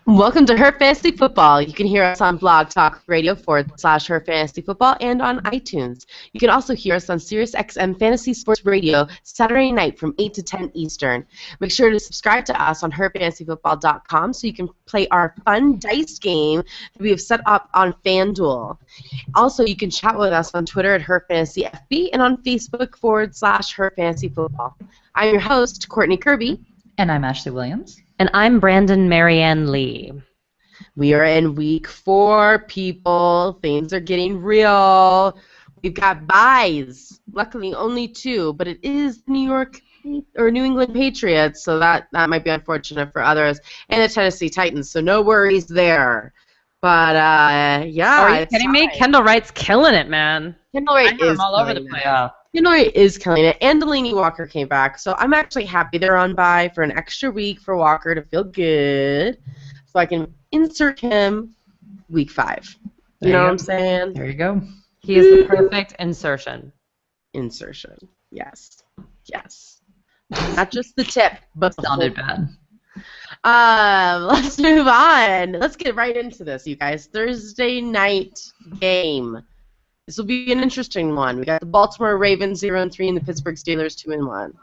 Welcome to Her Fantasy Football. You can hear us on Blog Talk Radio /Her Fantasy Football and on iTunes. You can also hear us on SiriusXM Fantasy Sports Radio Saturday night from 8 to 10 Eastern. Make sure to subscribe to us on herfantasyfootball.com so you can play our fun dice game that we have set up on FanDuel. Also, you can chat with us on Twitter at HerFantasyFB and on Facebook /Her Fantasy Football. I'm your host, Courtney Kirby. And I'm Ashley Williams. And I'm Brandon Marianne Lee. We are in week 4, people. Things are getting real. We've got byes. Luckily, only 2, but it is New England Patriots, so that might be unfortunate for others, and the Tennessee Titans, so no worries there. But, yeah. Are you kidding me? Kendall Wright's killing it, man. Kendall Wright is all over the place. Yeah. Kendall Wright is killing it, and Delaney Walker came back, so I'm actually happy they're on bye for an extra week for Walker to feel good, so I can insert him week 5. You know what I'm saying? There you go. He is the perfect insertion. Insertion. Yes. Yes. Not just the tip, but the Sounded bad. Let's move on. Let's get right into this, you guys. Thursday night game. This will be an interesting one. We got the Baltimore Ravens 0-3 and the Pittsburgh Steelers 2-1.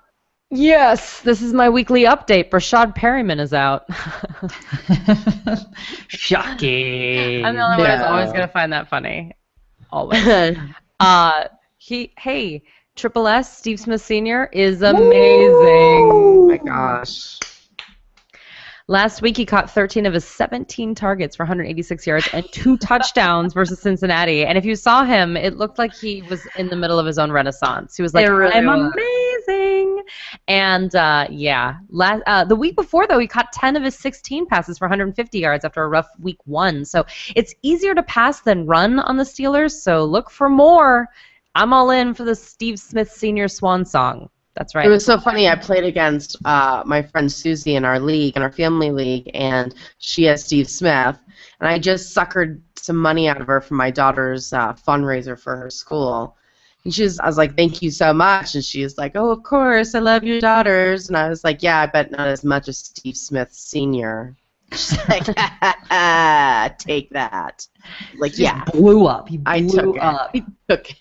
Yes, this is my weekly update. Brashad Perryman is out. Shocking. I'm the only one who's always going to find that funny. Always. Triple S, Steve Smith Sr. is amazing. Oh my gosh. Last week, he caught 13 of his 17 targets for 186 yards and 2 touchdowns versus Cincinnati. And if you saw him, it looked like he was in the middle of his own renaissance. He was like, I'm amazing. And, the week before, though, he caught 10 of his 16 passes for 150 yards after a rough week 1. So it's easier to pass than run on the Steelers, so look for more. I'm all in for the Steve Smith Sr. swan song. That's right. It was so funny. I played against my friend Susie in our league, in our family league, and she has Steve Smith. And I just suckered some money out of her for my daughter's fundraiser for her school. And I was like, thank you so much. And she was like, oh, of course, I love your daughters. And I was like, yeah, I bet not as much as Steve Smith Sr. She's like, take that. Like, yeah. Blew up. I took it.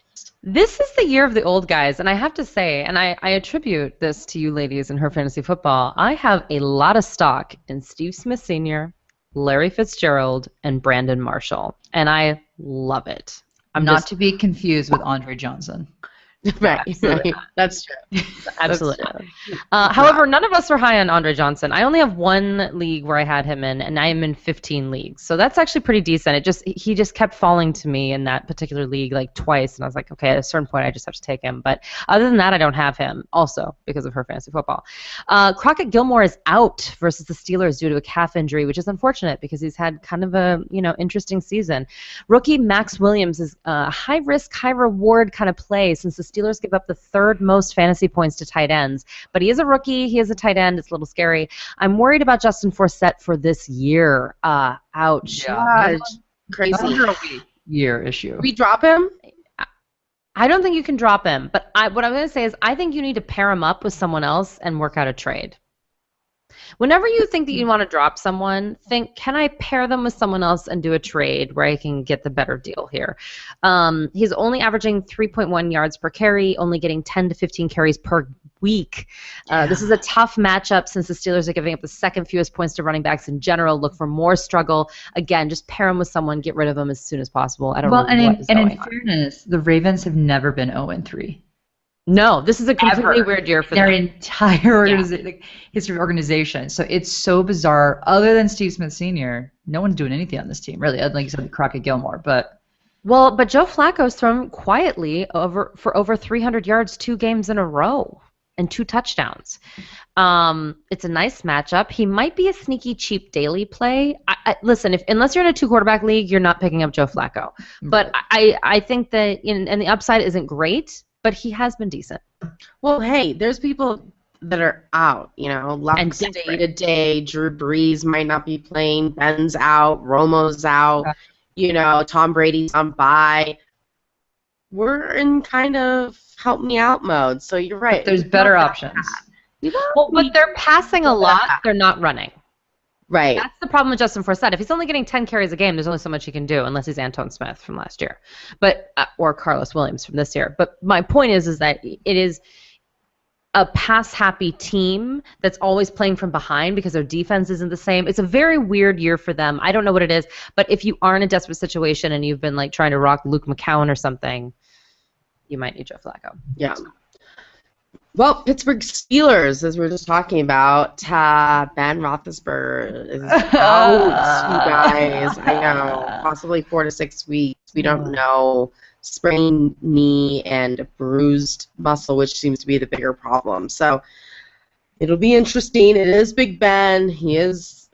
This is the year of the old guys, and I have to say, and I attribute this to you ladies in Her Fantasy Football, I have a lot of stock in Steve Smith Sr., Larry Fitzgerald, and Brandon Marshall, and I love it. Not to be confused with Andre Johnson. Right. That's true. Absolutely. However, none of us are high on Andre Johnson. I only have one league where I had him in, and I am in 15 leagues. So that's actually pretty decent. He just kept falling to me in that particular league like twice, and I was like, okay, at a certain point I just have to take him. But other than that, I don't have him, also because of Her Fantasy Football. Crockett Gilmore is out versus the Steelers due to a calf injury, which is unfortunate because he's had kind of a interesting season. Rookie Max Williams is a high-risk, high-reward kind of play since the Steelers give up the 3rd most fantasy points to tight ends. But he is a rookie. He is a tight end. It's a little scary. I'm worried about Justin Forsett for this year. Ouch. Yeah. Crazy. Year issue. We drop him? I don't think you can drop him. But what I'm going to say is I think you need to pair him up with someone else and work out a trade. Whenever you think that you want to drop someone, think, can I pair them with someone else and do a trade where I can get the better deal here? He's only averaging 3.1 yards per carry, only getting 10 to 15 carries per week. This is a tough matchup since the Steelers are giving up the 2nd fewest points to running backs in general. Look for more struggle. Again, just pair him with someone, get rid of him as soon as possible. I don't know what is going on. And in fairness, the Ravens have never been 0-3. No, this is a completely weird year for their them. Entire history of organization. So it's so bizarre. Other than Steve Smith Sr., no one's doing anything on this team, really. Like you said, Crockett Gilmore, but Joe Flacco's thrown quietly for over 300 yards 2 games in a row and 2 touchdowns. It's a nice matchup. He might be a sneaky, cheap daily play. Listen, unless you're in a 2-quarterback league, you're not picking up Joe Flacco. But I think that and the upside isn't great. But he has been decent. Well, hey, there's people that are out, Luck's day to day. Drew Brees might not be playing. Ben's out. Romo's out. Tom Brady's on bye. We're in kind of help me out mode. So you're right. But there's better options. Well, but they're passing a lot. They're not running. Right. That's the problem with Justin Forsett. If he's only getting 10 carries a game, there's only so much he can do, unless he's Antoine Smith from last year, or Carlos Williams from this year. But my point is that it is a pass-happy team that's always playing from behind because their defense isn't the same. It's a very weird year for them. I don't know what it is, but if you are in a desperate situation and you've been like trying to rock Luke McCown or something, you might need Joe Flacco. Yeah. Well, Pittsburgh Steelers, as we were just talking about, Ben Roethlisberger is out, you guys. I know, possibly 4 to 6 weeks. We don't know. Sprained knee and bruised muscle, which seems to be the bigger problem. So it'll be interesting. It is Big Ben. He is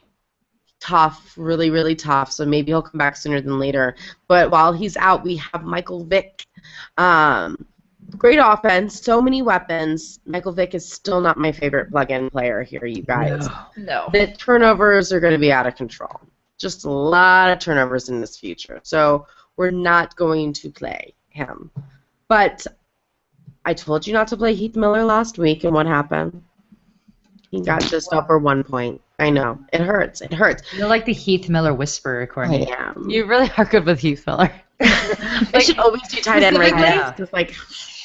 tough, really, really tough. So maybe he'll come back sooner than later. But while he's out, we have Michael Vick. Great offense, so many weapons. Michael Vick is still not my favorite plug-in player here, you guys. No. The turnovers are going to be out of control. Just a lot of turnovers in this future. So we're not going to play him. But I told you not to play Heath Miller last week, and what happened? He got just over 1 point. I know. It hurts. It hurts. You're like the Heath Miller whisperer, Courtney. I am. You really are good with Heath Miller. I should always do tight end right now. Because, like,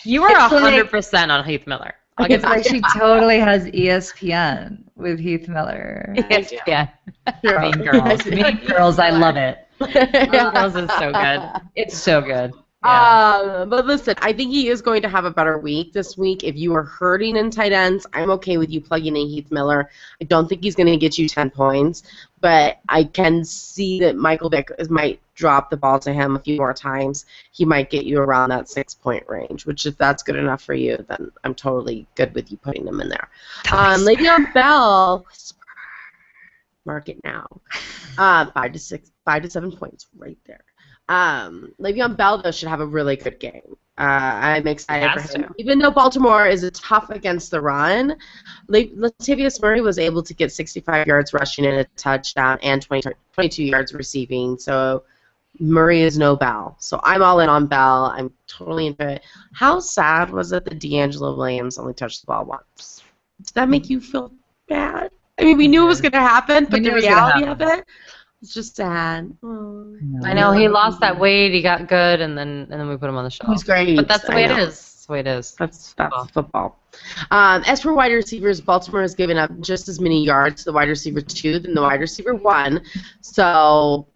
You are It's like- 100% on Heath Miller. I'll It's give like she totally has ESPN with Heath Miller. Yes, yeah. Sure. Mean Girls. Mean Girls, I love it. Mean Girls is so good. It's so good. But listen, I think he is going to have a better week this week. If you are hurting in tight ends, I'm okay with you plugging in Heath Miller. I don't think he's going to get you 10 points, but I can see that Michael Vick might drop the ball to him a few more times. He might get you around that 6-point range, which if that's good enough for you, then I'm totally good with you putting him in there. Le'Veon Bell, mark it now. 5 to 7 points right there. Le'Veon Bell, though, should have a really good game. I'm excited for him. Even though Baltimore is tough against the run, Latavius Murray was able to get 65 yards rushing and a touchdown and 22 yards receiving. So Murray is no Bell. So I'm all in on Bell. I'm totally into it. How sad was it that D'Angelo Williams only touched the ball once? Did that make you feel bad? I mean, we knew it was going to happen, but the reality of it, it's just sad. Oh. I know he lost that weight. He got good, and then we put him on the shelf. He's great. But that's the way it is. That's the way it is. That's football. As for wide receivers, Baltimore has given up just as many yards to the wide receiver 2 than the wide receiver 1. So,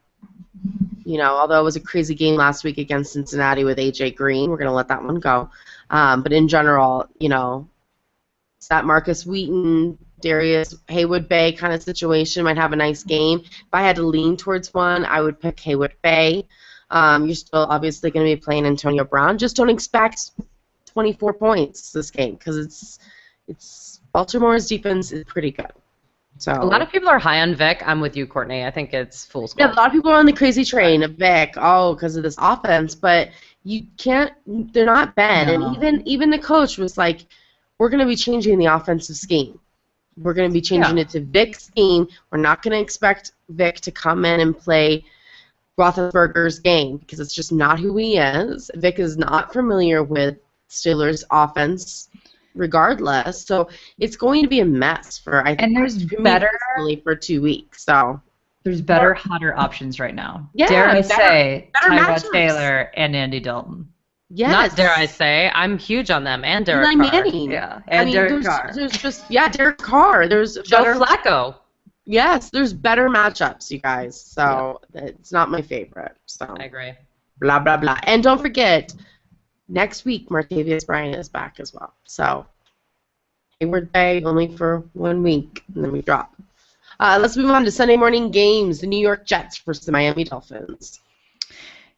although it was a crazy game last week against Cincinnati with A.J. Green, we're going to let that one go. But in general, it's that Marcus Wheaton, Darius Haywood-Bay kind of situation. Might have a nice game. If I had to lean towards one, I would pick Haywood-Bay. You're still obviously going to be playing Antonio Brown. Just don't expect 24 points this game because it's Baltimore's defense is pretty good. So a lot of people are high on Vic. I'm with you, Courtney. I think it's fool's gold. Yeah, a lot of people are on the crazy train of Vic. Because of this offense, but you can't. They're not Ben, No. and even the coach was like, "We're going to be changing the offensive scheme. We're going to be changing it to Vic's scheme. We're not going to expect Vic to come in and play Roethlisberger's game because it's just not who he is. Vic is not familiar with Steelers' offense, regardless. So it's going to be a mess for for 2 weeks. So there's better, hotter options right now. Yeah, dare I better say, Tyrod matchups. Taylor and Andy Dalton. yes, Not dare I say. I'm huge on them. And Derek Eli Carr. Manning. Yeah, I and mean, Derek Carr. there's just Derek Carr. There's Joe better. Flacco. Yes, there's better matchups, you guys. So it's not my favorite. So I agree. blah blah blah. And don't forget, next week Martavius Bryant is back as well. So Hayward Bay only for 1 week, and then we drop. Let's move on to Sunday morning games. The New York Jets versus the Miami Dolphins.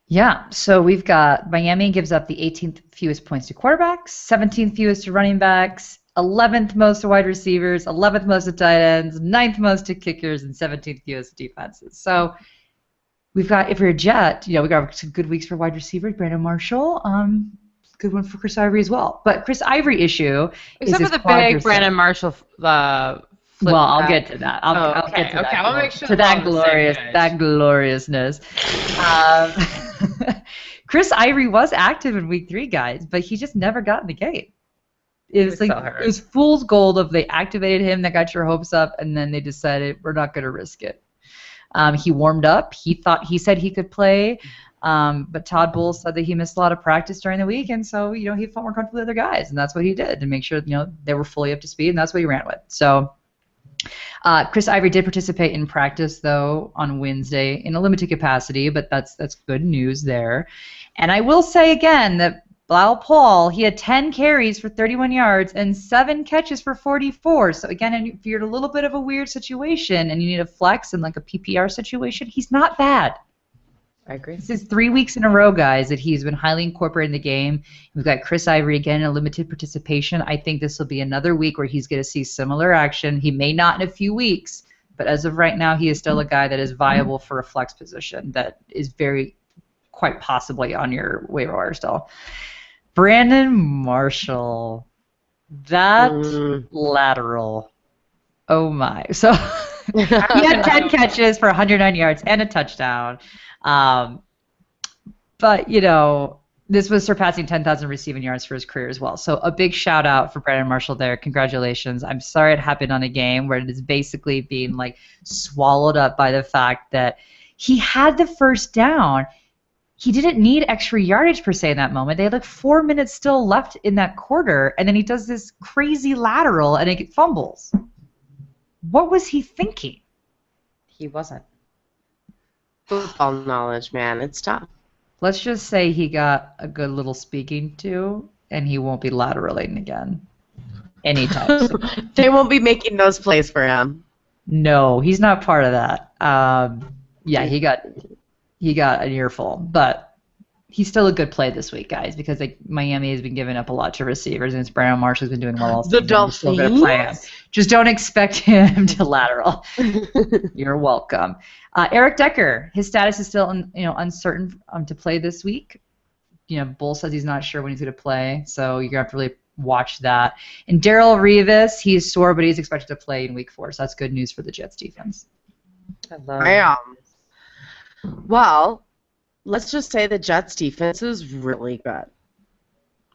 Yeah, so we've got Miami gives up the 18th fewest points to quarterbacks, 17th fewest to running backs, 11th most to wide receivers, 11th most to tight ends, 9th most to kickers, and 17th fewest to defenses. So we've got, if you're a Jet, we got some good weeks for wide receivers. Brandon Marshall, good one for Chris Ivory as well. But Chris Ivory issue Except is for the his big quadricep. Brandon Marshall flip Well, I'll back. get to that. I'll get to that. Okay, I'll make sure to we're that on the same page. gloriousness. Chris Ivory was active in week 3, guys, but he just never got in the game. It was like so hurt. it was fool's gold of they activated him, that got your hopes up, and then they decided we're not going to risk it. He warmed up. He said he could play, but Todd Bowles said that he missed a lot of practice during the week, and so he felt more comfortable with other guys, and that's what he did to make sure they were fully up to speed, and that's what he ran with. So. Chris Ivory did participate in practice, though, on Wednesday in a limited capacity, but that's good news there. And I will say again that Bilal Paul, he had 10 carries for 31 yards and 7 catches for 44. So again, if you're in a little bit of a weird situation and you need a flex in like a PPR situation, he's not bad. I agree. This is 3 weeks in a row, guys, that he's been highly incorporated in the game. We've got Chris Ivory again in a limited participation. I think this will be another week where he's going to see similar action. He may not in a few weeks, but as of right now, he is still a guy that is viable for a flex position that is quite possibly on your waiver wire still. Brandon Marshall. That lateral. Oh, my. So he had 10 catches for 109 yards and a touchdown. But, this was surpassing 10,000 receiving yards for his career as well. So a big shout out for Brandon Marshall there. Congratulations. I'm sorry it happened on a game where it is basically being like swallowed up by the fact that he had the first down. He didn't need extra yardage per se in that moment. They had like 4 minutes still left in that quarter, and then he does this crazy lateral and it fumbles. What was he thinking? He wasn't. Football knowledge, man. It's tough. Let's just say he got a good little speaking to, and he won't be lateraling again anytime soon. They won't be making those plays for him. No, he's not part of that. Yeah, he got an earful, but he's still a good play this week, guys, because Miami has been giving up a lot to receivers, and it's Brandon Marshall's been doing well all season. The Dolphins. Still gonna play him. Just don't expect him to lateral. You're welcome. Eric Decker, his status is still uncertain to play this week. Bull says he's not sure when he's going to play, so you're going to have to really watch that. And Darrell Revis, he's sore, but he's expected to play in week 4, so that's good news for the Jets defense. Well, let's just say the Jets defense is really good,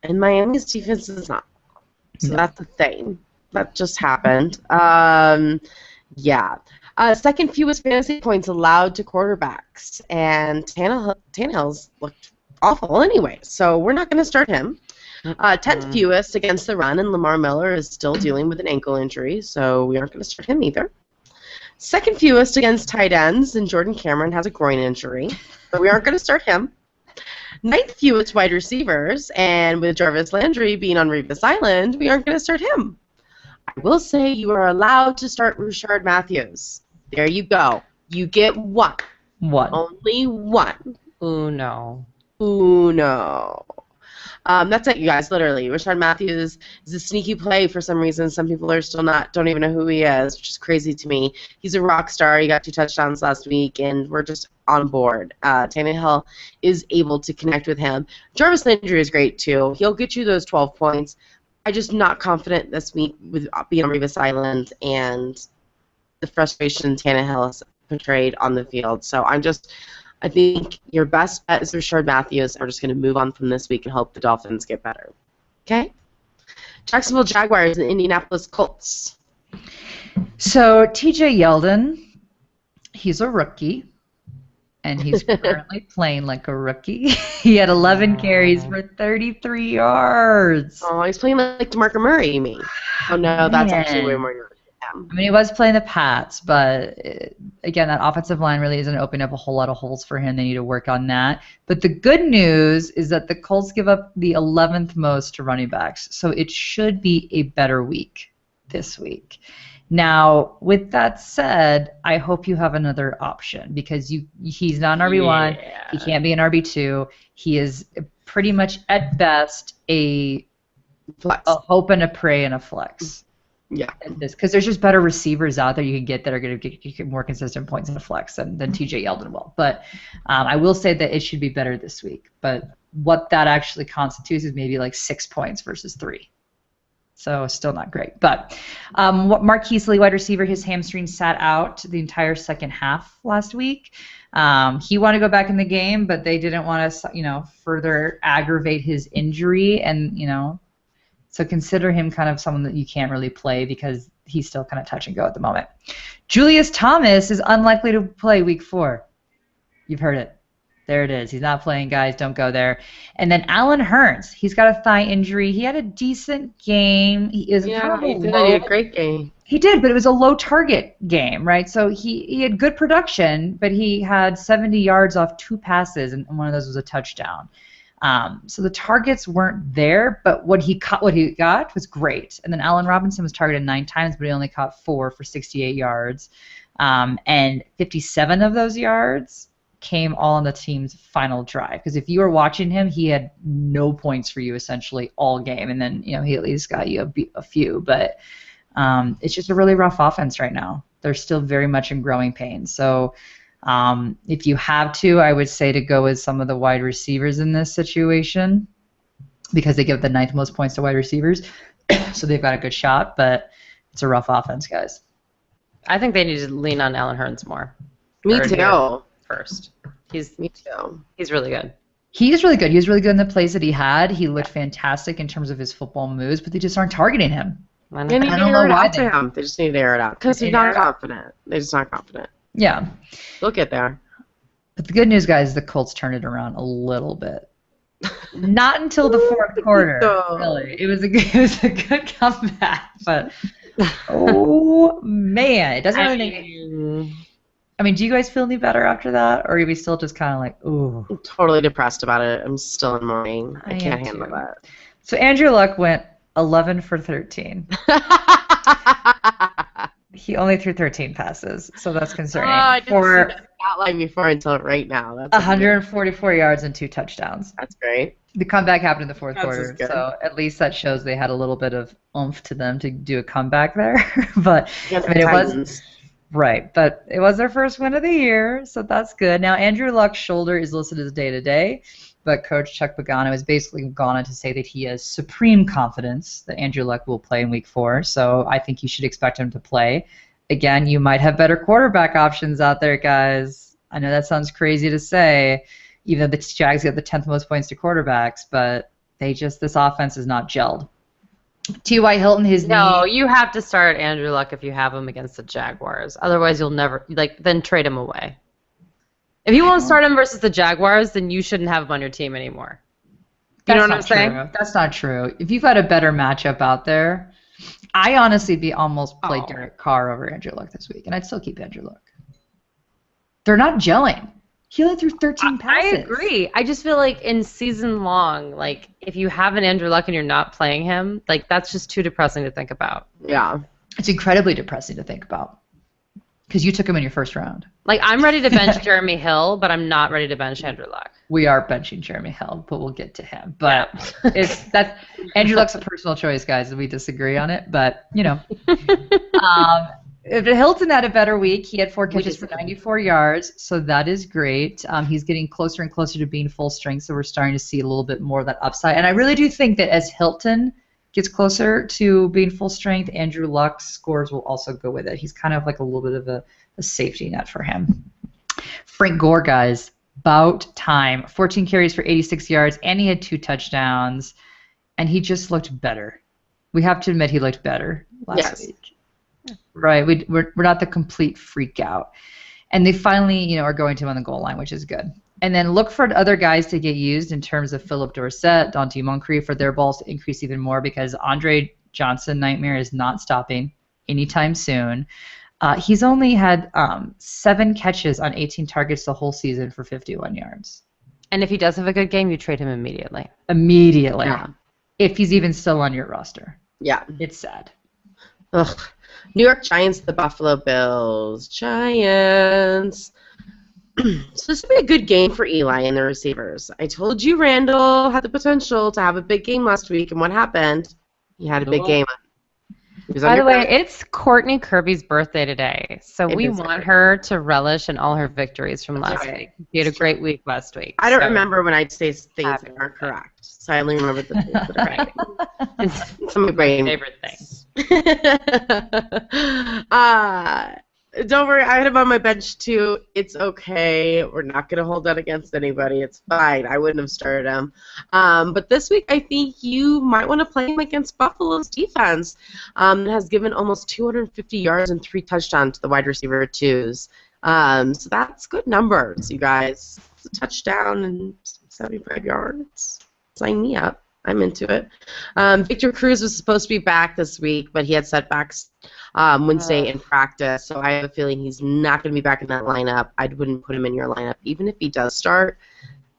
and Miami's defense is not. So that's the thing. That just happened. Yeah. Second fewest fantasy points allowed to quarterbacks, and Tannehill's looked awful anyway, so we're not going to start him. 10th fewest against the run, and Lamar Miller is still dealing with an ankle injury, so we aren't going to start him either. Second fewest against tight ends, and Jordan Cameron has a groin injury, so we aren't going to start him. 9th fewest wide receivers, and with Jarvis Landry being on Revis Island, we aren't going to start him. I will say you are allowed to start Rashard Matthews. There you go. You get one. One. Only one. Uno. That's it, you guys, literally. Rashard Matthews is a sneaky play for some reason. Some people are still don't even know who he is, which is crazy to me. He's a rock star. He got 2 touchdowns last week, and we're just on board. Tannehill is able to connect with him. Jarvis Landry is great, too. He'll get you those 12 points. I'm just not confident this week with being on Revis Island and the frustration Tannehill has portrayed on the field. So I think your best bet is Rashard Matthews, and we're just going to move on from this week and hope the Dolphins get better. Okay? Jacksonville Jaguars and Indianapolis Colts. So TJ Yeldon, he's a rookie, and he's currently playing like a rookie. He had 11 carries for 33 yards. Oh, he's playing like DeMarco Murray, you mean? Oh, no, that's actually way more yards. I mean, he was playing the Pats, but again, that offensive line really isn't opening up a whole lot of holes for him. They need to work on that. But the good news is that the Colts give up the 11th most to running backs, so it should be a better week this week. Now, with that said, I hope you have another option because he's not an RB1. Yeah. He can't be an RB2. He is pretty much, at best, a hope and a pray and a flex. Yeah. Because there's just better receivers out there you can get that are going to get more consistent points in the flex than TJ Yeldon will. But I will say that it should be better this week. But what that actually constitutes is maybe like 6 points versus 3. So still not great. But Marquise Lee, wide receiver, his hamstring sat out the entire second half last week. He wanted to go back in the game, but they didn't want to, further aggravate his injury. And, So consider him kind of someone that you can't really play because he's still kind of touch and go at the moment. Julius Thomas is unlikely to play week 4. You've heard it. There it is. He's not playing, guys. Don't go there. And then Alan Hearns. He's got a thigh injury. He had a decent game. He is he did. He had a great game. He did, but it was a low target game, right? So he had good production, but he had 70 yards off 2 passes, and one of those was a touchdown. So the targets weren't there, but what he got was great. And then Allen Robinson was targeted 9 times, but he only caught 4 for 68 yards. And 57 of those yards came all on the team's final drive. Because if you were watching him, he had no points for you essentially all game. And then, he at least got you a few. But it's just a really rough offense right now. They're still very much in growing pains. So if you have to, I would say to go with some of the wide receivers in this situation because they give the 9th most points to wide receivers. So they've got a good shot, but it's a rough offense, guys. I think they need to lean on Alan Hearns more. Me too. First. Me too. He's really good. He is really good. He was really good in the plays that he had. He looked fantastic in terms of his football moves, but they just aren't targeting him. They need to air it out to him. They just need to air it out because he's not confident. They're just not confident. Yeah. They'll get there. But the good news, guys, is the Colts turned it around a little bit. Not until the 4th quarter, really. It was a good comeback, but oh man, it doesn't really. I mean, do you guys feel any better after that, or are we still just kind of like, ooh? I'm totally depressed about it. I'm still in mourning. I can't handle that. So Andrew Luck went 11 for 13. He only threw 13 passes, so that's concerning. I didn't see that outline before until right now. That's 144 yards and 2 touchdowns. That's great. The comeback happened in the 4th quarter, so at least that shows they had a little bit of oomph to them to do a comeback there. But I mean, it was right, but it was their first win of the year, so that's good. Now Andrew Luck's shoulder is listed as day-to-day, but Coach Chuck Pagano has basically gone on to say that he has supreme confidence that Andrew Luck will play in Week 4, so I think you should expect him to play. Again, you might have better quarterback options out there, guys. I know that sounds crazy to say, even though the Jags get the 10th most points to quarterbacks, but this offense is not gelled. T.Y. Hilton, No, you have to start Andrew Luck if you have him against the Jaguars. Otherwise, you'll never, then trade him away. If you won't start him versus the Jaguars, then you shouldn't have him on your team anymore. You know what I'm saying? That's not true. If you've got a better matchup out there, I honestly almost play Derek Carr over Andrew Luck this week, and I'd still keep Andrew Luck. They're not gelling. He only threw 13 passes. I agree. I just feel like in season long, if you have an Andrew Luck and you're not playing him, that's just too depressing to think about. Yeah. It's incredibly depressing to think about because you took him in your 1st round. I'm ready to bench Jeremy Hill, but I'm not ready to bench Andrew Luck. We are benching Jeremy Hill, but we'll get to him. But Andrew Luck's a personal choice, guys, and we disagree on it. But if Hilton had a better week, he had 4 catches for 94 yards, so that is great. He's getting closer and closer to being full strength, so we're starting to see a little bit more of that upside. And I really do think that as Hilton gets closer to being full strength, Andrew Luck's scores will also go with it. He's kind of like a little bit of a safety net for him. Frank Gore, guys, about time. 14 carries for 86 yards, and he had 2 touchdowns, and he just looked better. We have to admit he looked better last week. Right, we're not the complete freak out. And they finally, are going to him on the goal line, which is good. And then look for other guys to get used in terms of Philip Dorsett, Dante Moncrief, for their balls to increase even more because Andre Johnson Nightmare is not stopping anytime soon. He's only had 7 catches on 18 targets the whole season for 51 yards. And if he does have a good game, you trade him immediately. Immediately. Yeah. If he's even still on your roster. Yeah. It's sad. Ugh. New York Giants, the Buffalo Bills. Giants. So this would be a good game for Eli and the receivers. I told you Randall had the potential to have a big game last week, and what happened? He had a big game. By the way, it's Courtney Kirby's birthday today, so we want her to relish in all her victories from last week. She had a great week last week. I don't remember when I'd say things that aren't correct, so I only remember the things that are right. It's some of my favorite things. Don't worry, I had him on my bench too. It's okay. We're not going to hold that against anybody. It's fine. I wouldn't have started him. But this week, I think you might want to play him against Buffalo's defense. It has given almost 250 yards and 3 touchdowns to the wide receiver twos. So that's good numbers, you guys. It's a touchdown and 75 yards. Sign me up. I'm into it. Victor Cruz was supposed to be back this week, but he had setbacks Wednesday in practice, so I have a feeling he's not going to be back in that lineup. I wouldn't put him in your lineup. Even if he does start,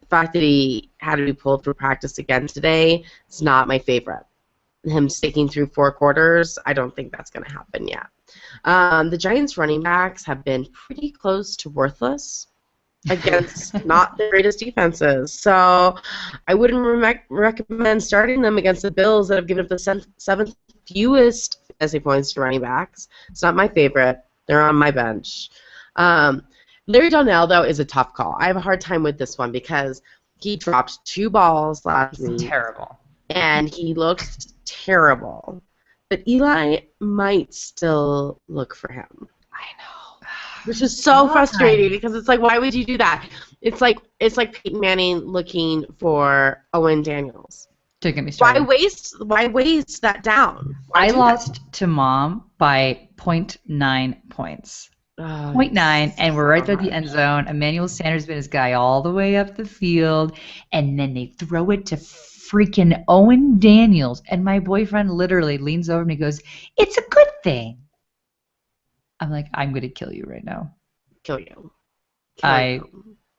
the fact that he had to be pulled for practice again today is not my favorite. Him sticking through 4 quarters, I don't think that's going to happen yet. The Giants running backs have been pretty close to worthless against not the greatest defenses. So I wouldn't recommend starting them against the Bills that have given up the 7th fewest fantasy points to running backs. It's not my favorite. They're on my bench. Larry Donnell, though, is a tough call. I have a hard time with this one because he dropped 2 balls last week. Terrible. And he looked terrible. But Eli might still look for him. I know. Which is so frustrating because it's like, why would you do that? It's like Peyton Manning looking for Owen Daniels. Don't get me started. Why waste that down? I lost to Mom by 0.9 points. 0.9, and we're right there at the end zone. Emmanuel Sanders been his guy all the way up the field, and then they throw it to freaking Owen Daniels, and my boyfriend literally leans over and he goes, "It's a good thing." I'm like, I'm going to kill you right now. Kill you. I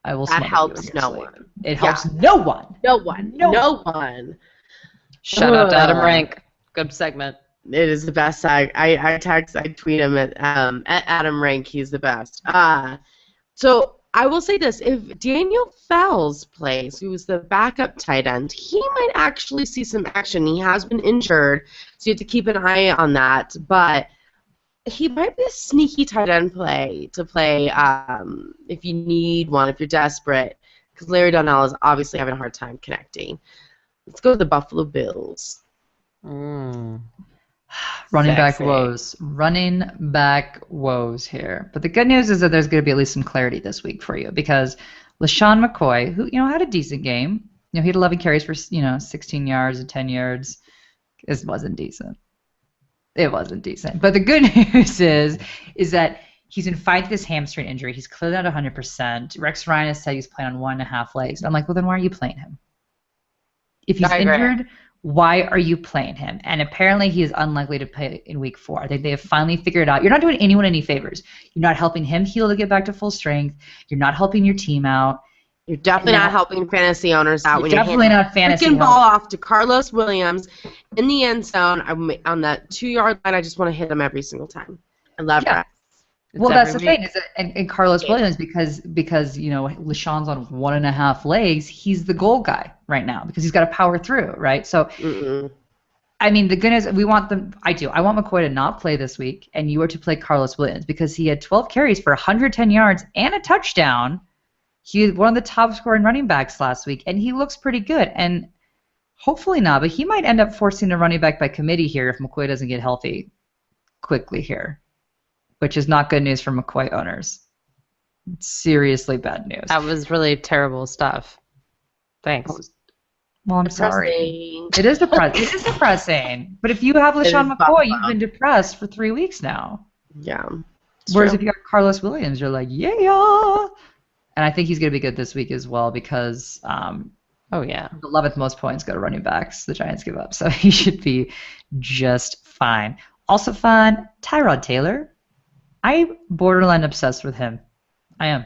will. That helps no one. It helps no one. No one. Shout out to Adam Rank. Good segment. It is the best. I tweet him at Adam Rank. He's the best. So I will say this: if Daniel Fells plays, who is the backup tight end, he might actually see some action. He has been injured, so you have to keep an eye on that. But he might be a sneaky tight end play to play if you need one, if you're desperate, because Larry Donnell is obviously having a hard time connecting. Let's go to the Buffalo Bills. Running back woes here. But the good news is that there's going to be at least some clarity this week for you because LaShawn McCoy, who had a decent game, he had 11 carries for 16 yards and 10 yards. It wasn't decent. It wasn't decent. But the good news is that he's been fighting this hamstring injury. He's clearly not 100%. Rex Ryan has said he's playing on 1.5 legs. And I'm like, well, then why are you playing him? If he's injured, why are you playing him? And apparently he is unlikely to play in week 4. I think they have finally figured it out. You're not doing anyone any favors. You're not helping him heal to get back to full strength. You're not helping your team out. You're definitely not helping fantasy owners out. You're definitely not fantasy freaking ball off to Carlos Williams in the end zone. On that 2-yard line, I just want to hit him every single time. I love that. Well, that's the thing, is that, and Carlos Williams, because LaShawn's on 1.5 legs, he's the goal guy right now because he's got to power through, right? So, I mean, the goodness, I want McCoy to not play this week, and you are to play Carlos Williams because he had 12 carries for 110 yards and a touchdown. He was one of the top scoring running backs last week, and he looks pretty good. And hopefully not, but he might end up forcing a running back by committee here if McCoy doesn't get healthy quickly here, which is not good news for McCoy owners. It's seriously bad news. That was really terrible stuff. Thanks. Well, I'm sorry. It is depressing. It is depressing. But if you have LaShawn McCoy, you've been depressed for 3 weeks now. Yeah. Whereas if you got Carlos Williams, you're like, yeah. And I think he's going to be good this week as well because the 11th most points go to running backs the Giants give up. So he should be just fine. Also fun, Tyrod Taylor. I'm borderline obsessed with him. I am.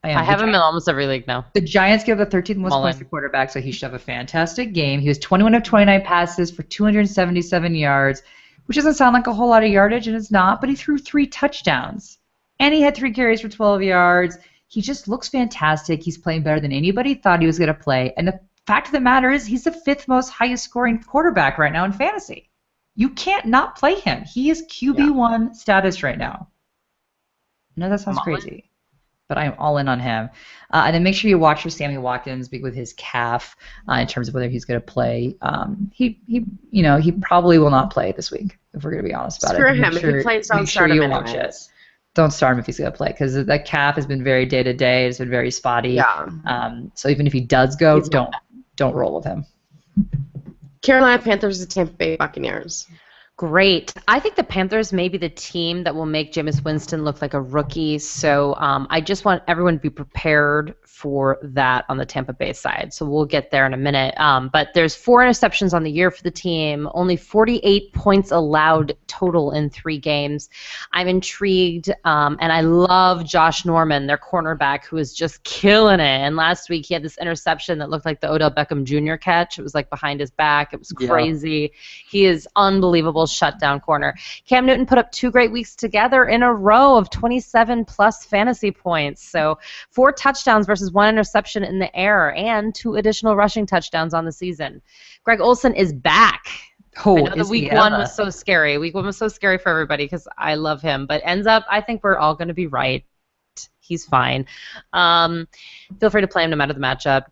I have him in almost every league now. The Giants give the 13th most points to quarterback, so he should have a fantastic game. He was 21 of 29 passes for 277 yards, which doesn't sound like a whole lot of yardage, and it's not, but he threw 3 touchdowns. And he had 3 carries for 12 yards. He just looks fantastic. He's playing better than anybody thought he was going to play. And the fact of the matter is he's the 5th most highest scoring quarterback right now in fantasy. You can't not play him. He is QB1 status right now. No, that sounds crazy. But I'm all in on him. And then make sure you watch for Sammy Watkins with his calf in terms of whether he's going to play. He probably will not play this week, if we're going to be honest about Screw it. him. If he plays, I'll start him anyways. don't start him if he's going to play because that calf has been very day-to-day. It's been very spotty. Yeah. So even if he does go, don't roll with him. Carolina Panthers and Tampa Bay Buccaneers. Great. I think the Panthers may be the team that will make Jameis Winston look like a rookie. So I just want everyone to be prepared for that on the Tampa Bay side. So we'll get there in a minute. But there's 4 interceptions on the year for the team, only 48 points allowed total in 3 games. I'm intrigued, and I love Josh Norman, their cornerback, who is just killing it. And last week he had this interception that looked like the Odell Beckham Jr. catch. It was like behind his back. It was crazy. Yeah. He is unbelievable shutdown corner. Cam Newton put up 2 great weeks together in a row of 27-plus fantasy points. So 4 touchdowns versus 1 interception in the air and 2 additional rushing touchdowns on the season. Greg Olsen is back. I know that week 1 was so scary. Week 1 was so scary for everybody because I love him. But ends up, I think we're all going to be right. He's fine. Feel free to play him no matter the matchup.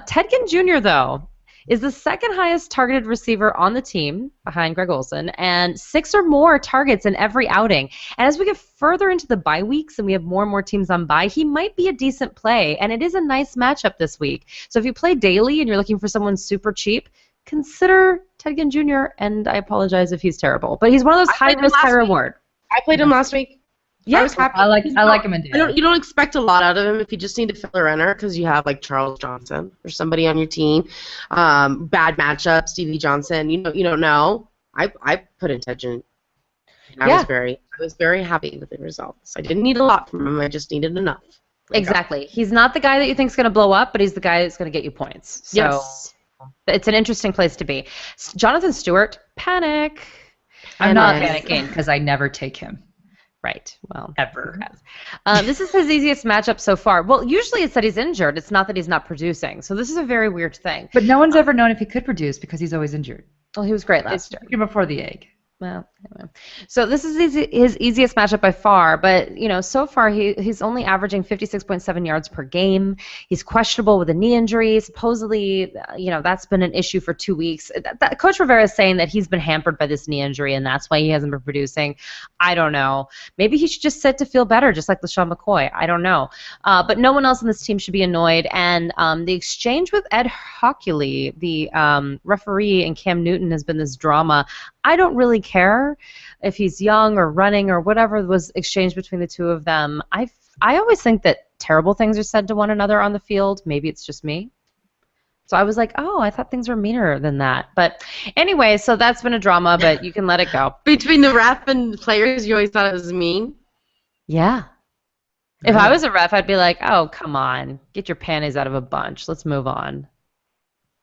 Ted Ginn Jr., though, is the second highest targeted receiver on the team behind Greg Olsen, and 6 or more targets in every outing. And as we get further into the bye weeks and we have more and more teams on bye, he might be a decent play, and it is a nice matchup this week. So if you play daily and you're looking for someone super cheap, consider Ted Ginn Jr., and I apologize if he's terrible. But he's one of those high-risk, high-reward. I played him last week. Yeah, I like him in daily. You don't expect a lot out of him if you just need to fill a runner because you have like Charles Johnson or somebody on your team. Bad matchup, Stevie Johnson. You don't know. I put in Ted Ginn. I was very happy with the results. I didn't need a lot from him. I just needed enough. Exactly. He's not the guy that you think is going to blow up, but he's the guy that's going to get you points. So yes. It's an interesting place to be. Jonathan Stewart, panic. I'm not panicking because I never take him. Right. Well, ever. This is his easiest matchup so far. Well, usually it's that he's injured. It's not that he's not producing. So this is a very weird thing. But no one's ever known if he could produce because he's always injured. Well, he was great last year. Even before the egg. Well, anyway. So this is his easiest matchup by far, but so far he's only averaging 56.7 yards per game. He's questionable with a knee injury. Supposedly, that's been an issue for 2 weeks. Coach Rivera is saying that he's been hampered by this knee injury, and that's why he hasn't been producing. I don't know. Maybe he should just sit to feel better, just like LaShawn McCoy. I don't know. But no one else on this team should be annoyed. And the exchange with Ed Hockley, the referee, and Cam Newton has been this drama. I don't really care if he's young or running or whatever was exchanged between the two of them. I always think that terrible things are said to one another on the field. Maybe it's just me. So I was like, oh, I thought things were meaner than that. But anyway, so that's been a drama, but you can let it go. Between the ref and players, you always thought it was mean? Yeah. If I was a ref, I'd be like, oh, come on. Get your panties out of a bunch. Let's move on.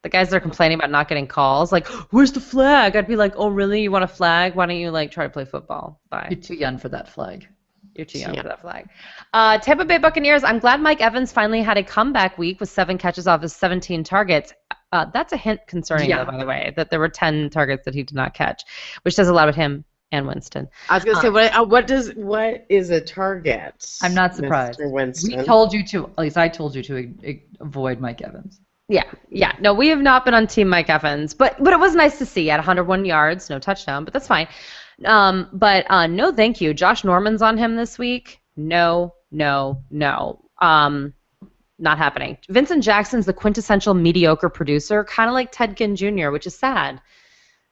The guys that are complaining about not getting calls, like, where's the flag? I'd be like, oh, really? You want a flag? Why don't you, try to play football? Bye. You're too young for that flag. You're too young for that flag. Tampa Bay Buccaneers, I'm glad Mike Evans finally had a comeback week with 7 catches off his 17 targets. That's a hint concerning, though, by the way, that there were 10 targets that he did not catch, which says a lot about him and Winston. I was going to say, what is a target? I'm not surprised. Mr. Winston? We told you to, at least I told you to avoid Mike Evans. Yeah. No, we have not been on Team Mike Evans, but it was nice to see at 101 yards, no touchdown, but that's fine. But no, thank you. Josh Norman's on him this week. No. Not happening. Vincent Jackson's the quintessential mediocre producer, kind of like Ted Ginn Jr., which is sad.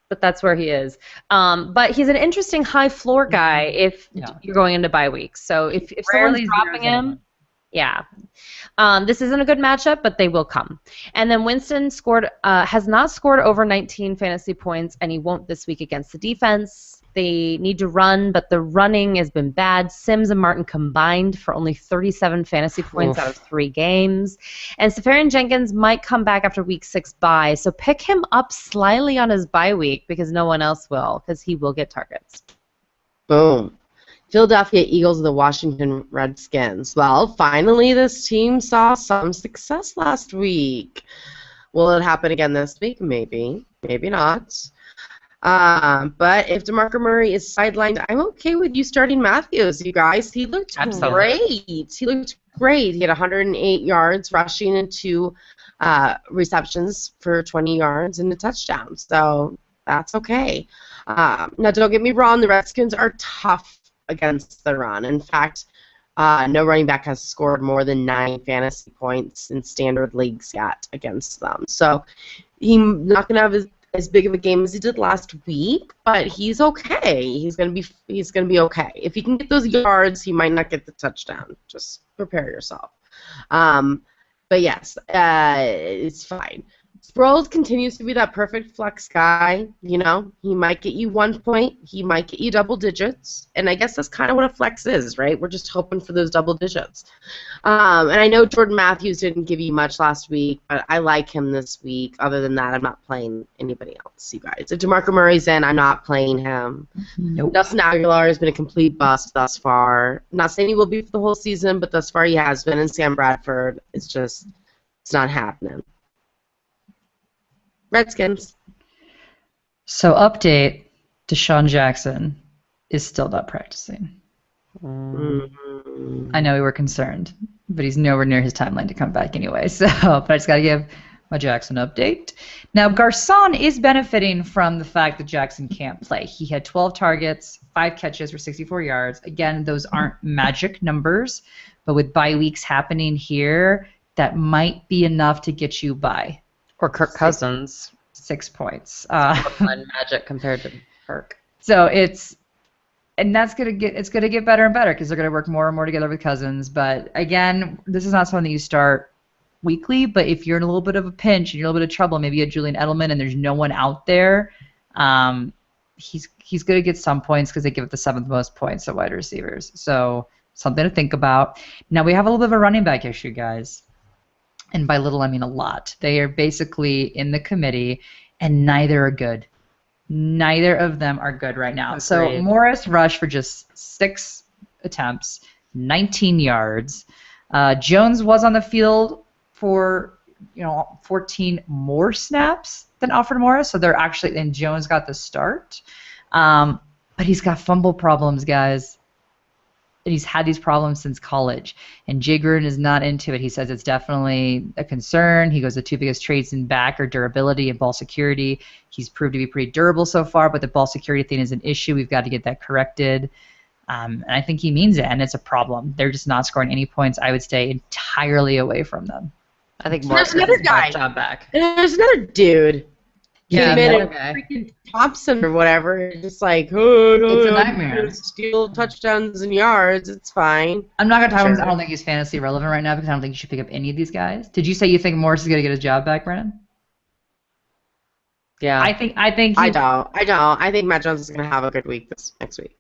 But that's where he is. But he's an interesting high floor guy if you're going into bye weeks. So if someone's dropping him. Yeah. This isn't a good matchup, but they will come. And then Winston has not scored over 19 fantasy points, and he won't this week against the defense. They need to run, but the running has been bad. Sims and Martin combined for only 37 fantasy points out of 3 games. And Safarian Jenkins might come back after week 6 bye, so pick him up slyly on his bye week because no one else will, because he will get targets. Boom. Philadelphia Eagles of the Washington Redskins. Well, finally this team saw some success last week. Will it happen again this week? Maybe. Maybe not. But if DeMarco Murray is sidelined, I'm okay with you starting Matthews, you guys. He looked great. He looked great. He had 108 yards rushing and 2 receptions for 20 yards and a touchdown. So that's okay. Now, don't get me wrong. The Redskins are tough against the run. In fact, no running back has scored more than 9 fantasy points in standard leagues yet against them. So he's not going to have as big of a game as he did last week, but he's okay. He's going to be okay. If he can get those yards, he might not get the touchdown. Just prepare yourself. But yes, it's fine. Sproles continues to be that perfect flex guy. You know, he might get you 1 point, he might get you double digits, and I guess that's kind of what a flex is, right? We're just hoping for those double digits. And I know Jordan Matthews didn't give you much last week, but I like him this week. Other than that, I'm not playing anybody else, you guys. If DeMarco Murray's in, I'm not playing him. Nope. Nelson Aguilar has been a complete bust thus far. I'm not saying he will be for the whole season, but thus far he has been. And Sam Bradford, it's not happening. Redskins. So update, Deshaun Jackson is still not practicing. I know we were concerned, but he's nowhere near his timeline to come back anyway. So, but I just got to give my Jackson update. Now, Garcon is benefiting from the fact that Jackson can't play. He had 12 targets, 5 catches for 64 yards. Again, those aren't magic numbers, but with bye weeks happening here, that might be enough to get you by. Or Kirk Cousins. 6 points. Magic compared to Kirk. So it's gonna get better and better because they're gonna work more and more together with Cousins. But again, this is not something that you start weekly. But if you're in a little bit of a pinch and you're in a little bit of trouble, maybe you had Julian Edelman and there's no one out there, he's gonna get some points because they give it the 7th most points at wide receivers. So something to think about. Now we have a little bit of a running back issue, guys. And by little, I mean a lot. They are basically in the committee, and neither are good. Neither of them are good right now. Agreed. So Morris rushed for just 6 attempts, 19 yards. Jones was on the field for 14 more snaps than Alfred Morris. So and Jones got the start. But he's got fumble problems, guys. And he's had these problems since college. And Jay Gruden is not into it. He says it's definitely a concern. He goes, the 2 biggest traits in back are durability and ball security. He's proved to be pretty durable so far, but the ball security thing is an issue. We've got to get that corrected. And I think he means it, and it's a problem. They're just not scoring any points. I would stay entirely away from them. I think There's another guy. Job back. There's another dude. Yeah, Came in another and guy. freaking Thompson or whatever. Just like, oh, It's a I'm nightmare. gonna steal touchdowns and yards. It's fine. I'm not going to talk about Sure. I don't think he's fantasy relevant right now because I don't think you should pick up any of these guys. Did you say you think Morris is going to get his job back, Brennan? Yeah. I think I don't. I think Matt Jones is gonna have a good week next week.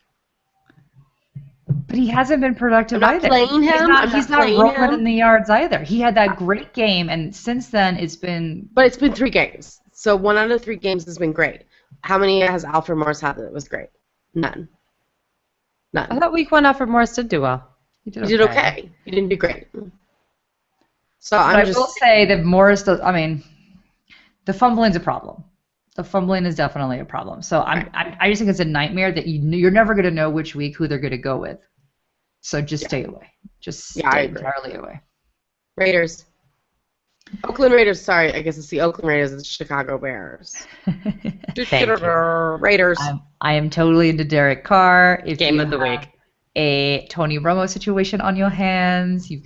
But he hasn't been productive I'm not either. playing him. He's not playing rolling him. in the yards either. He had that great game, and since then it's been. But it's been 3 games. So 1 out of 3 games has been great. How many has Alfred Morris had that was great? None. I thought week 1 Alfred Morris did do well. He You did okay. You didn't do great. So But I'm I will say that Morris does. I mean, the fumbling's a problem. The fumbling is definitely a problem. So I just think it's a nightmare that you're never going to know which week who they're going to go with. So just stay away. Just I stay agree. entirely away. Raiders. Oakland Raiders. Sorry, I guess it's the Oakland Raiders and the Chicago Bears. Thank you. Raiders. I am totally into Derek Carr. If Game you of the have week. a Tony Romo situation on your hands, you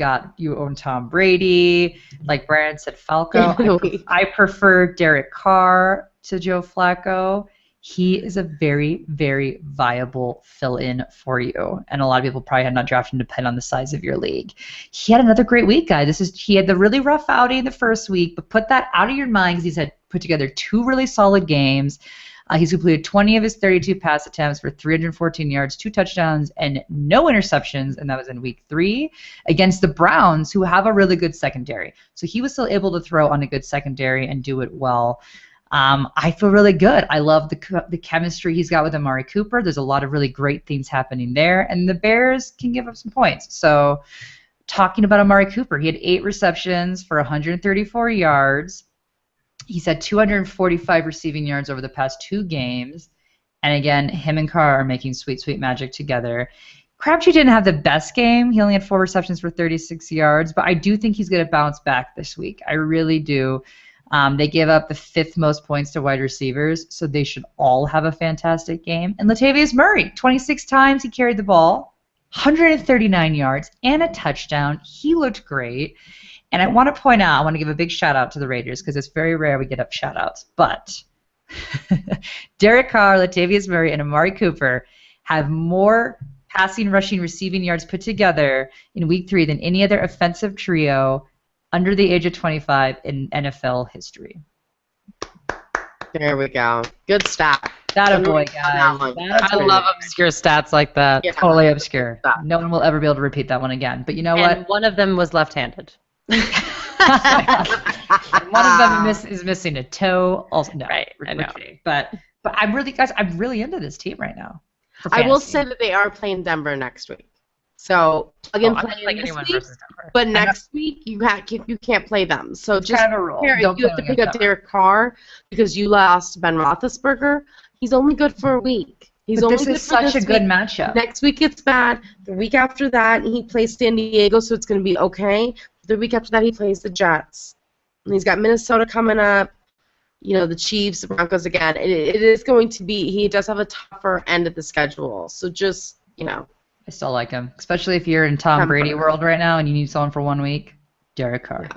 own Tom Brady. Like Brandon said, Falco. Game of the week. I prefer Derek Carr to Joe Flacco. He is a very, very viable fill-in for you. And a lot of people probably had not drafted him depending on the size of your league. He had another great week, guys. He had the really rough outing the first week, but put that out of your mind because he's had put together 2 really solid games. He's completed 20 of his 32 pass attempts for 314 yards, 2 touchdowns, and no interceptions, and that was in week 3 against the Browns, who have a really good secondary. So he was still able to throw on a good secondary and do it well. I feel really good. I love the chemistry he's got with Amari Cooper. There's a lot of really great things happening there, and the Bears can give up some points. So talking about Amari Cooper, he had 8 receptions for 134 yards. He's had 245 receiving yards over the past 2 games. And again, him and Carr are making sweet, sweet magic together. Crabtree didn't have the best game. He only had 4 receptions for 36 yards, but I do think he's going to bounce back this week. I really do. They give up the 5th most points to wide receivers, so they should all have a fantastic game. And Latavius Murray, 26 times he carried the ball, 139 yards, and a touchdown. He looked great. And I want to point out, I want to give a big shout out to the Raiders because it's very rare we get up shout outs. But Derek Carr, Latavius Murray, and Amari Cooper have more passing, rushing, receiving yards put together in Week 3 than any other offensive trio under the age of 25 in NFL history. There we go. Good stat. That a boy, guys. I love obscure stats like that. Yeah. Totally obscure. No one will ever be able to repeat that one again. But you know And what? one of them was left-handed. One of them is missing a toe. Also, no, Right, I know. But I'm really, guys, I'm really into this team right now. for I will fantasy. say that they are playing Denver next week. So plug and I'm play not like this anyone week, versus Denver. but next week you can't play them. So It's just kind of a rule. prepare. Don't If you have play to pick against up Denver. Derek Carr because you lost Ben Roethlisberger, he's only good for a week. He's But only this good is for such this a good week. matchup. Next week it's bad. The week after that he plays San Diego, so it's going to be okay. The week after that he plays the Jets. And he's got Minnesota coming up. You know, the Chiefs, the Broncos again. It is going to be. He does have a tougher end of the schedule. So just, you know. I still like him, especially if you're in Tom Temper. Brady world right now and you need someone for 1 week. Derek Carr.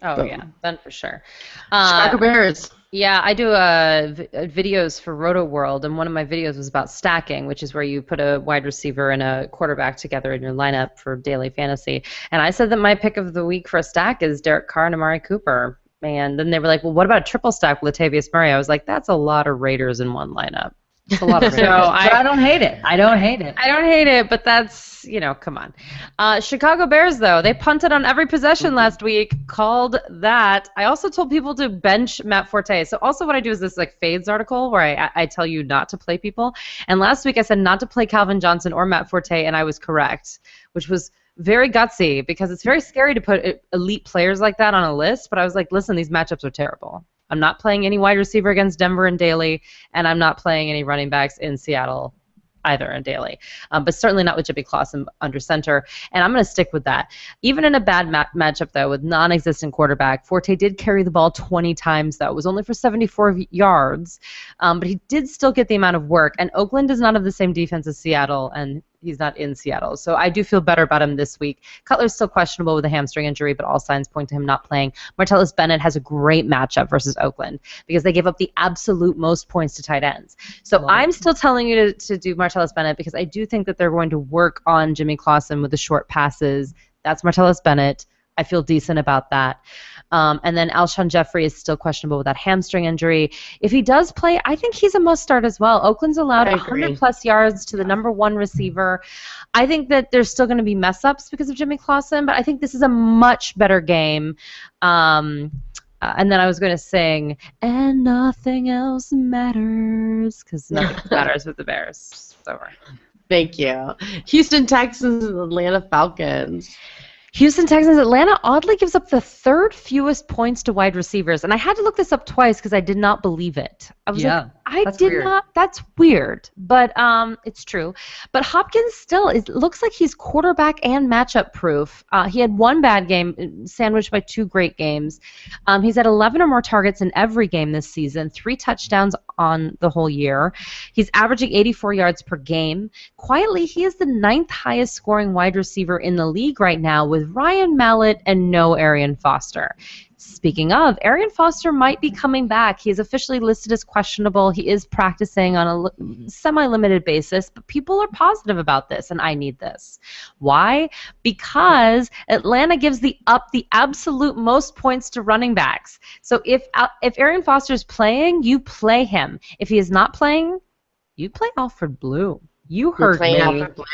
Oh, Boom. yeah, then for sure. Chicago Bears. Yeah, I do videos for Roto World, and one of my videos was about stacking, which is where you put a wide receiver and a quarterback together in your lineup for daily fantasy. And I said that my pick of the week for a stack is Derek Carr and Amari Cooper. And then they were like, well, what about a triple stack with Latavius Murray? I was like, that's a lot of Raiders in one lineup. It's a lot of So Raiders. But I don't hate it. I don't hate it. I don't hate it, but that's, come on. Chicago Bears, though, they punted on every possession last week, called that. I also told people to bench Matt Forte. So also what I do is this fades article where I tell you not to play people. And last week I said not to play Calvin Johnson or Matt Forte, and I was correct, which was very gutsy because it's very scary to put elite players like that on a list. But I was like, listen, these matchups are terrible. I'm not playing any wide receiver against Denver and Daly, and I'm not playing any running backs in Seattle either in Daly, but certainly not with Jimmy Clausen under center, and I'm going to stick with that. Even in a bad matchup, though, with non-existent quarterback, Forte did carry the ball 20 times, though. It was only for 74 yards, but he did still get the amount of work, and Oakland does not have the same defense as Seattle, and he's not in Seattle. So I do feel better about him this week. Cutler's still questionable with a hamstring injury, but all signs point to him not playing. Martellus Bennett has a great matchup versus Oakland because they gave up the absolute most points to tight ends. So I'm still telling you to do Martellus Bennett because I do think that they're going to work on Jimmy Clausen with the short passes. That's Martellus Bennett. I feel decent about that. And then Alshon Jeffrey is still questionable with that hamstring injury. If he does play, I think he's a must start as well. Oakland's allowed 100-plus yards to the number one receiver. I think that there's still going to be mess-ups because of Jimmy Clausen, but I think this is a much better game. And then I was going to sing, and nothing else matters, because nothing matters with the Bears. It's over. Thank you. Houston Texans and Atlanta Falcons. Houston Texans, Atlanta oddly gives up the third fewest points to wide receivers. And I had to look this up twice because I did not believe it. I was like, that's weird. That's weird. But it's true. But Hopkins still, it looks like he's quarterback and matchup proof. He had one bad game sandwiched by two great games. He's had 11 or more targets in every game this season, 3 touchdowns on the whole year. He's averaging 84 yards per game. Quietly, he is the 9th highest scoring wide receiver in the league right now with Ryan Mallett and no Arian Foster. Speaking of, Arian Foster might be coming back. He is officially listed as questionable. He is practicing on a semi-limited basis, but people are positive about this, and I need this. Why? Because Atlanta gives the absolute most points to running backs. So if Arian Foster is playing, you play him. If he is not playing, you play Alfred Blue. You heard me. Alfred Blue.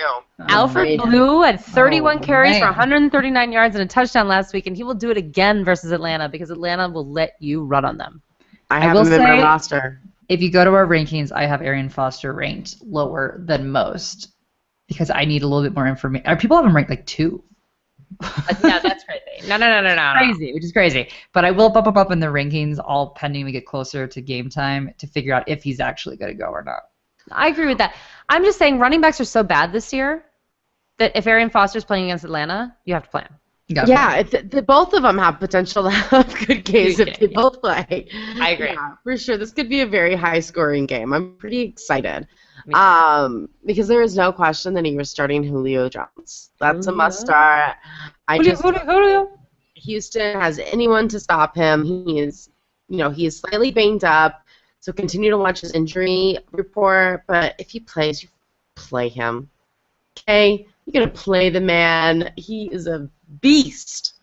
Alfred Blue had 31 carries for man. 139 yards and a touchdown last week, and he will do it again versus Atlanta because Atlanta will let you run on them. I have will him in my say- roster. If you go to our rankings, I have Arian Foster ranked lower than most because I need a little bit more information. People have him ranked like 2. Yeah, that's crazy. No. Crazy, which is crazy. But I will bump him up in the rankings, all pending we get closer to game time to figure out if he's actually going to go or not. I agree with that. I'm just saying running backs are so bad this year that if Arian Foster's playing against Atlanta, you have to play him. Yeah, both of them have potential to have good games if they both play. I agree. Yeah, for sure. This could be a very high-scoring game. I'm pretty excited. Me too. Because there is no question that you're starting Julio Jones. That's a must-start. Julio. Houston has anyone to stop him. He is slightly banged up, so continue to watch his injury report. But if he plays, you play him. Okay? You're going to play the man. He is a beast.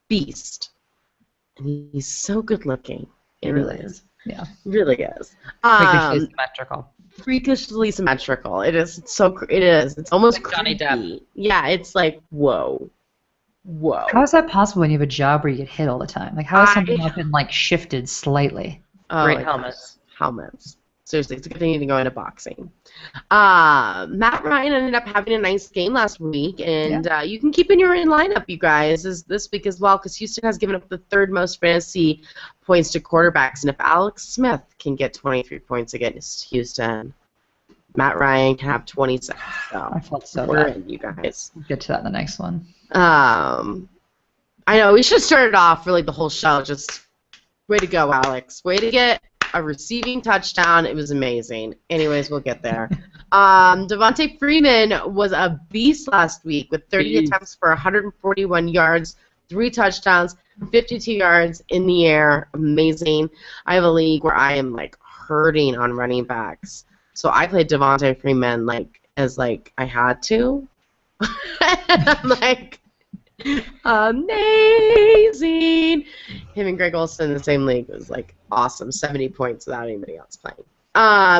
And he's so good looking. It really is. Yeah. Really is. Freakishly symmetrical. Freakishly symmetrical. It is. It is. It's almost like Johnny creepy. Yeah, it's like, whoa. How is that possible when you have a job where you get hit all the time? Like, how has something not been, like, shifted slightly? Great Helmets. Seriously, it's a good thing you didn't go into boxing. Matt Ryan ended up having a nice game last week, and you can keep in your lineup, you guys, this week as well, because Houston has given up the third most fantasy points to quarterbacks, and if Alex Smith can get 23 points against Houston, Matt Ryan can have 27. So I felt so we're bad. in, you guys. We'll get to that in the next one. I know we should have started off for like the whole show. Just way to go, Alex. Way to get a receiving touchdown. It was amazing. Anyways, we'll get there. Devontae Freeman was a beast last week with 30 attempts for 141 yards, 3 touchdowns, 52 yards in the air. Amazing. I have a league where I am like hurting on running backs. So I played Devontae Freeman as I had to. I'm like, amazing. Him and Greg Olsen in the same league was like awesome. 70 points without anybody else playing.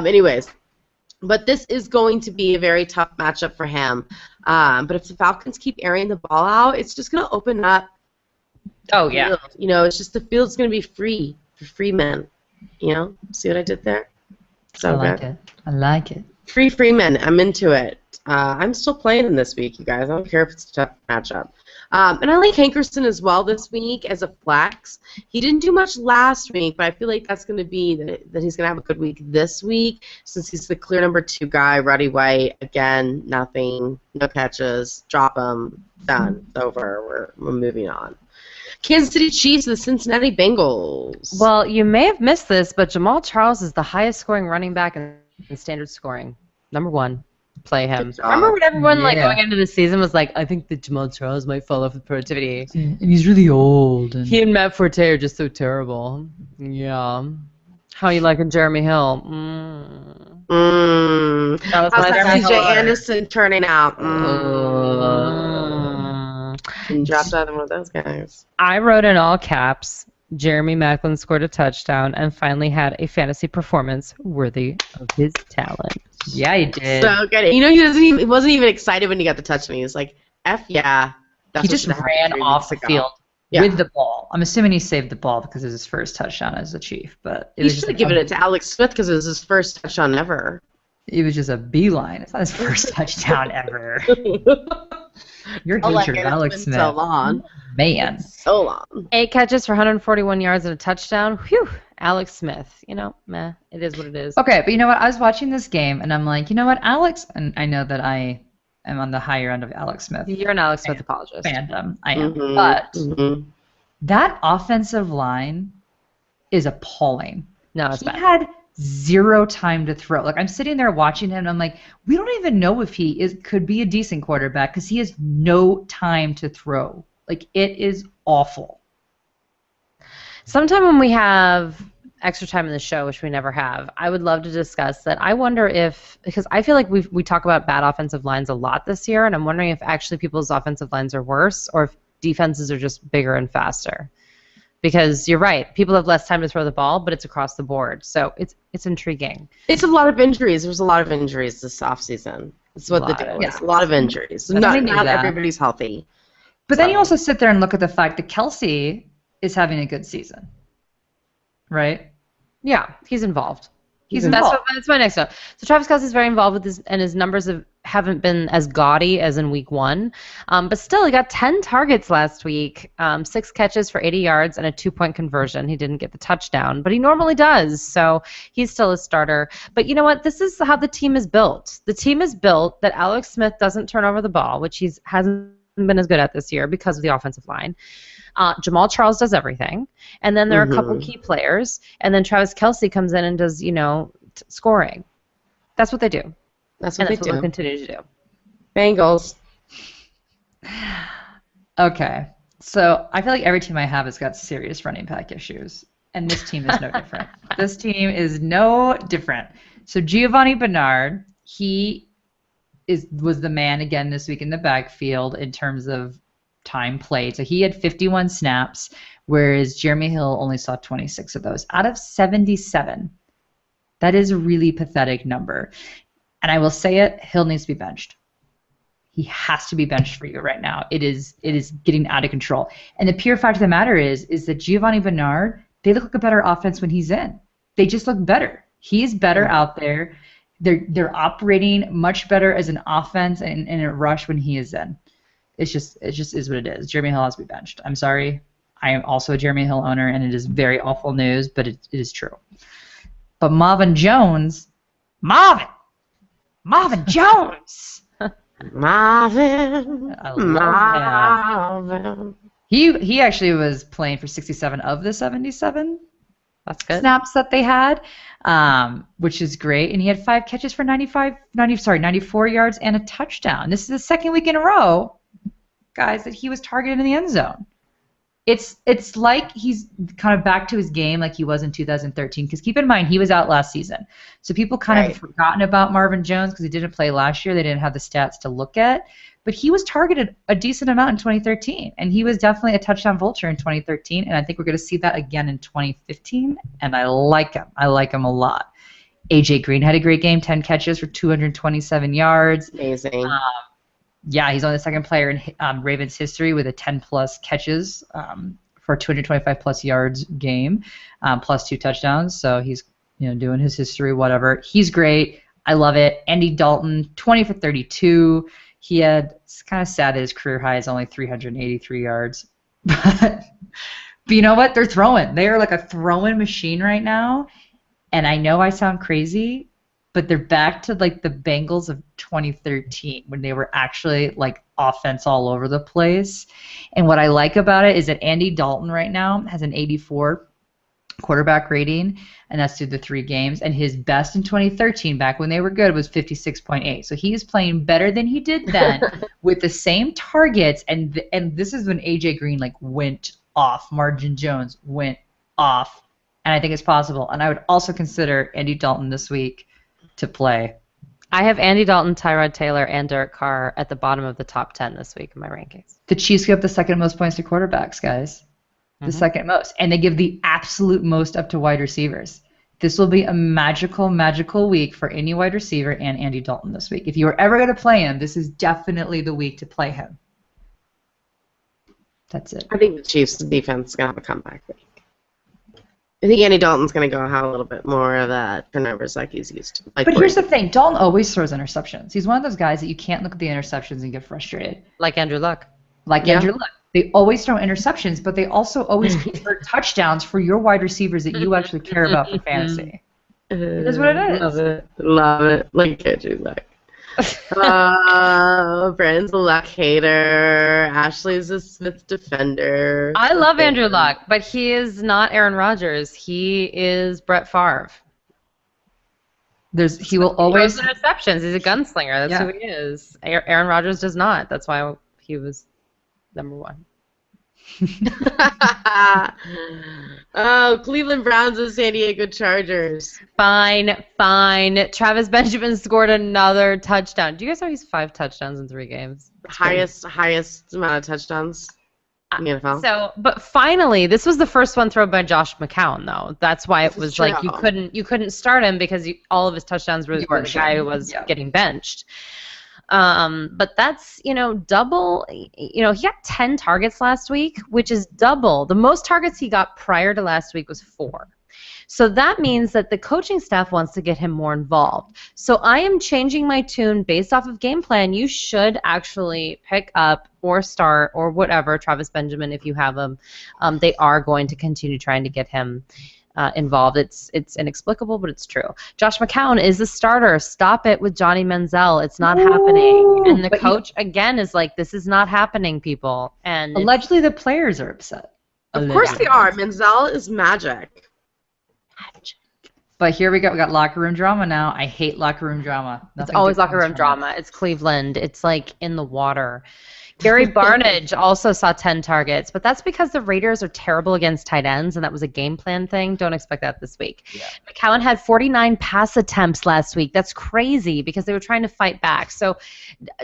Anyways, but this is going to be a very tough matchup for him. But if the Falcons keep airing the ball out, it's just going to open up. Oh, yeah. It's just the field's going to be free for free men. See what I did there? So I like it. Free Freeman. I'm into it. I'm still playing him this week, you guys. I don't care if it's a tough matchup. And I like Hankerson as well this week as a flex. He didn't do much last week, but I feel like that's going to be that he's going to have a good week this week since he's the clear number 2 guy. Roddy White, again, nothing, no catches, drop him, done, it's over. We're moving on. Kansas City Chiefs, the Cincinnati Bengals. Well, you may have missed this, but Jamal Charles is the highest scoring running back in standard scoring. Number 1. Play him. Remember when everyone going into the season was like, I think that Jamal Charles might fall off with productivity. And he's really old. He and Matt Forte are just so terrible. Yeah. How you liking Jeremy Hill? How's that CJ Anderson turning out? And dropped out of one of those guys. I wrote in all caps, Jeremy Maclin scored a touchdown and finally had a fantasy performance worthy of his talent. Yeah, he did. So good. He wasn't even excited when he got the touchdown. He was like, F yeah. He just ran off the field with the ball. I'm assuming he saved the ball because it was his first touchdown as a Chief. But he should have given it to Alex Smith because it was his first touchdown ever. It was just a beeline. It's not his first touchdown ever. You're hatred, Alex Smith. So long. Man. So long. 8 catches for 141 yards and a touchdown. Whew. Alex Smith. Meh. It is what it is. Okay, but you know what? I was watching this game, and I'm like, you know what, Alex, and I know that I am on the higher end of Alex Smith. You're an Alex Smith apologist. Fandom. I am. But that offensive line is appalling. No, it's bad. He had 0 time to throw. Like, I'm sitting there watching him, and I'm like, we don't even know if he could be a decent quarterback because he has no time to throw. Like, it is awful. Sometime when we have extra time in the show, which we never have, I would love to discuss that. I wonder if, because I feel like we talk about bad offensive lines a lot this year, and I'm wondering if actually people's offensive lines are worse or if defenses are just bigger and faster. Because you're right, people have less time to throw the ball, but it's across the board. So it's intriguing. It's a lot of injuries. There's a lot of injuries this offseason. That's what the deal is. A lot of injuries. Not everybody's healthy. But then you also sit there and look at the fact that Kelsey is having a good season. Right? Yeah, he's involved. That's my next note. So Travis Kelce's very involved with this, and his numbers haven't been as gaudy as in week 1. But still, he got 10 targets last week, 6 catches for 80 yards, and a 2-point conversion. He didn't get the touchdown, but he normally does. So he's still a starter. But you know what? This is how the team is built. The team is built that Alex Smith doesn't turn over the ball, which he hasn't been as good at this year because of the offensive line. Jamal Charles does everything, and then there are a couple key players, and then Travis Kelce comes in and does, scoring. That's what they do. That's what What they'll continue to do. Bengals. Okay. So I feel like every team I have has got serious running back issues, and this team is no different. This team is no different. So Giovanni Bernard, was the man again this week in the backfield in terms of time played. So he had 51 snaps, whereas Jeremy Hill only saw 26 of those out of 77. That is a really pathetic number. And I will say it, Hill needs to be benched. He has to be benched for you right now. It is getting out of control. And the pure fact of the matter is that Giovanni Bernard, they look like a better offense when he's in. They just look better. He's better out there. They're operating much better as an offense and in a rush when he is in. It just is what it is. Jeremy Hill has to be benched. I'm sorry. I am also a Jeremy Hill owner, and it is very awful news, but it is true. But Marvin Jones, Marvin Jones. Marvin. I love Marvin. He actually was playing for 67 of the 77 snaps that they had, which is great. And he had 5 catches for 94 yards and a touchdown. This is the second week in a row, guys, that he was targeted in the end zone. It's like he's kind of back to his game like he was in 2013. Because keep in mind, he was out last season. So people kind of have forgotten about Marvin Jones because he didn't play last year. They didn't have the stats to look at. But he was targeted a decent amount in 2013. And he was definitely a touchdown vulture in 2013. And I think we're going to see that again in 2015. And I like him. I like him a lot. A.J. Green had a great game, 10 catches for 227 yards. Amazing. Yeah, he's only the second player in Ravens history with a 10-plus catches for 225-plus yards game, plus 2 touchdowns. So he's doing his history, whatever. He's great. I love it. Andy Dalton, 20 for 32. It's kind of sad that his career high is only 383 yards. But you know what? They're throwing. They are like a throwing machine right now. And I know I sound crazy, but they're back to like the Bengals of 2013 when they were actually like offense all over the place. And what I like about it is that Andy Dalton right now has an 84 quarterback rating, and that's through the 3 games. And his best in 2013, back when they were good, was 56.8. So he is playing better than he did then with the same targets. And this is when A.J. Green like went off. Marvin Jones went off. And I think it's possible. And I would also consider Andy Dalton this week to play. I have Andy Dalton, Tyrod Taylor, and Derek Carr at the bottom of the top 10 this week in my rankings. The Chiefs give up the second most points to quarterbacks, guys. The second most. And they give the absolute most up to wide receivers. This will be a magical, magical week for any wide receiver and Andy Dalton this week. If you are ever going to play him, this is definitely the week to play him. That's it. I think the Chiefs' defense is going to have a comeback week. I think Andy Dalton's going to have a little bit more of that turnovers like he's used to. But here's the thing. Dalton always throws interceptions. He's one of those guys that you can't look at the interceptions and get frustrated. Like Andrew Luck. Andrew Luck. They always throw interceptions, but they also always convert touchdowns for your wide receivers that you actually care about for fantasy. It is what it is. Love it. Like Andrew Luck. Brandon's a Luck hater. Ashley's a Smith defender. I love Andrew Luck, but he is not Aaron Rodgers. He is Brett Favre. He will always throws interceptions. He's a gunslinger. That's who he is. Aaron Rodgers does not. That's why he was number 1. Oh, Cleveland Browns and San Diego Chargers. Fine. Travis Benjamin scored another touchdown. Do you guys know he's 5 touchdowns in 3 games? Highest amount of touchdowns in the NFL. So, but finally, this was the first one thrown by Josh McCown, though. That's why it was like you couldn't start him because all of his touchdowns were the guy who was getting benched. But that's, double, he got 10 targets last week, which is double. The most targets he got prior to last week was 4. So that means that the coaching staff wants to get him more involved. So I am changing my tune based off of game plan. You should actually pick up or start or whatever Travis Benjamin if you have him. They are going to continue trying to get him involved. It's inexplicable, but it's true. Josh McCown is the starter. Stop it with Johnny Manziel. It's not happening. And the coach, again, is like, this is not happening, people. And allegedly the players are upset. Of course they are. Manziel is magic. But here we go. We got locker room drama now. I hate locker room drama. It's always locker room drama. It's Cleveland. It's like in the water. Gary Barnidge also saw 10 targets, but that's because the Raiders are terrible against tight ends, and that was a game plan thing. Don't expect that this week. Yeah. McCown had 49 pass attempts last week. That's crazy because they were trying to fight back. So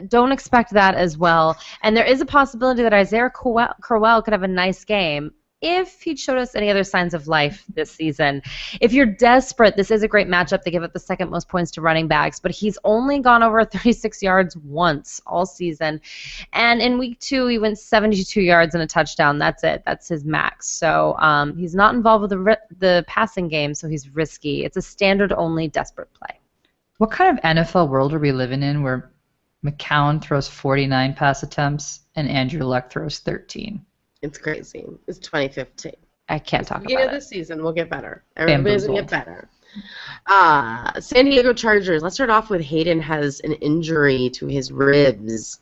don't expect that as well. And there is a possibility that Isaiah Crowell could have a nice game if he showed us any other signs of life this season. If you're desperate, this is a great matchup. They give up the second most points to running backs, but he's only gone over 36 yards once all season. And in week 2, he went 72 yards and a touchdown. That's it. That's his max. So he's not involved with the passing game, so he's risky. It's a standard-only desperate play. What kind of NFL world are we living in where McCown throws 49 pass attempts and Andrew Luck throws 13? It's crazy. It's 2015. I can't talk about it. Yeah, this season we'll get better. Everybody's going to get better. San Diego Chargers. Let's start off with Hayden has an injury to his ribs.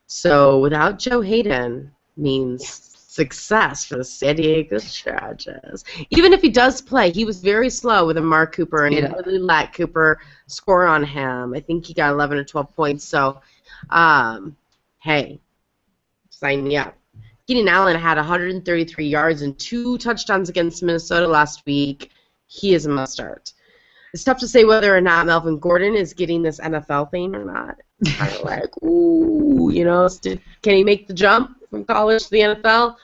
So without Joe Hayden means success for the San Diego Chargers. Even if he does play, he was very slow with Amari Cooper, and he really let Cooper score on him. I think he got 11 or 12 points. So, hey, sign me up. Keenan Allen had 133 yards and 2 touchdowns against Minnesota last week. He is a must-start. It's tough to say whether or not Melvin Gordon is getting this NFL thing or not. Kind of like, ooh, can he make the jump from college to the NFL?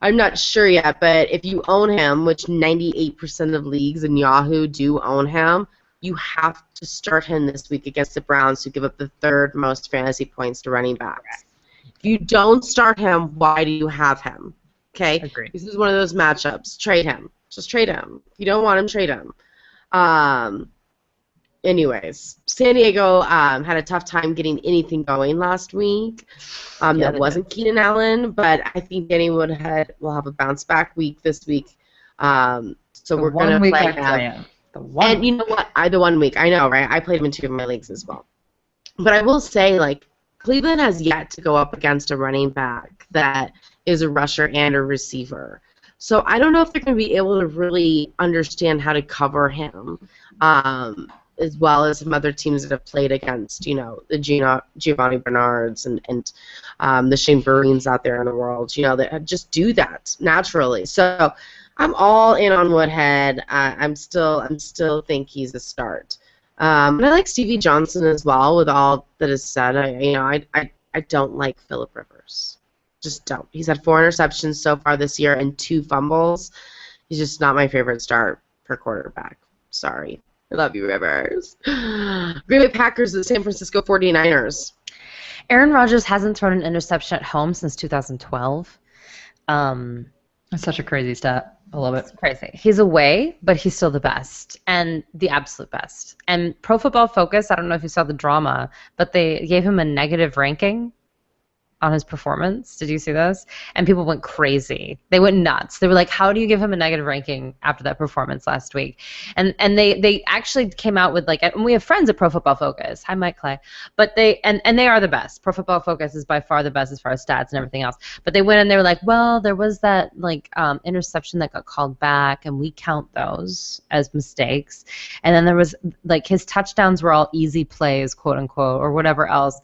I'm not sure yet, but if you own him, which 98% of leagues in Yahoo do own him, you have to start him this week against the Browns, who give up the 3rd most fantasy points to running backs. If you don't start him, why do you have him? Okay? Agreed. This is one of those matchups. Trade him. Just trade him. If you don't want him, trade him. Anyways, San Diego had a tough time getting anything going last week. That wasn't Keenan Allen, but I think Danny Woodhead will have a bounce-back week this week. So we're going to play him. And you know what? The 1 week. I know, right? I played him in 2 of my leagues as well. But I will say, Cleveland has yet to go up against a running back that is a rusher and a receiver. So I don't know if they're going to be able to really understand how to cover him, as well as some other teams that have played against, the Giovanni Bernards and the Shane Vereen's out there in the world, that just do that naturally. So I'm all in on Woodhead. I'm still think he's a start. And I like Stevie Johnson as well. With all that is said, I don't like Phillip Rivers. Just don't. He's had 4 interceptions so far this year and 2 fumbles. He's just not my favorite start for quarterback. Sorry. I love you, Rivers. Green Bay Packers, the San Francisco 49ers. Aaron Rodgers hasn't thrown an interception at home since 2012. That's such a crazy stat. I love it. It's crazy. He's away, but he's still the best and the absolute best. And Pro Football Focus, I don't know if you saw the drama, but they gave him a negative ranking on his performance. Did you see this? And people went crazy. They went nuts. They were like, how do you give him a negative ranking after that performance last week? And they actually came out with and we have friends at Pro Football Focus. Hi, Mike Clay. But they are the best. Pro Football Focus is by far the best as far as stats and everything else. But they went and they were like, well, there was that interception that got called back, and we count those as mistakes. And then there was his touchdowns were all easy plays, quote unquote, or whatever else.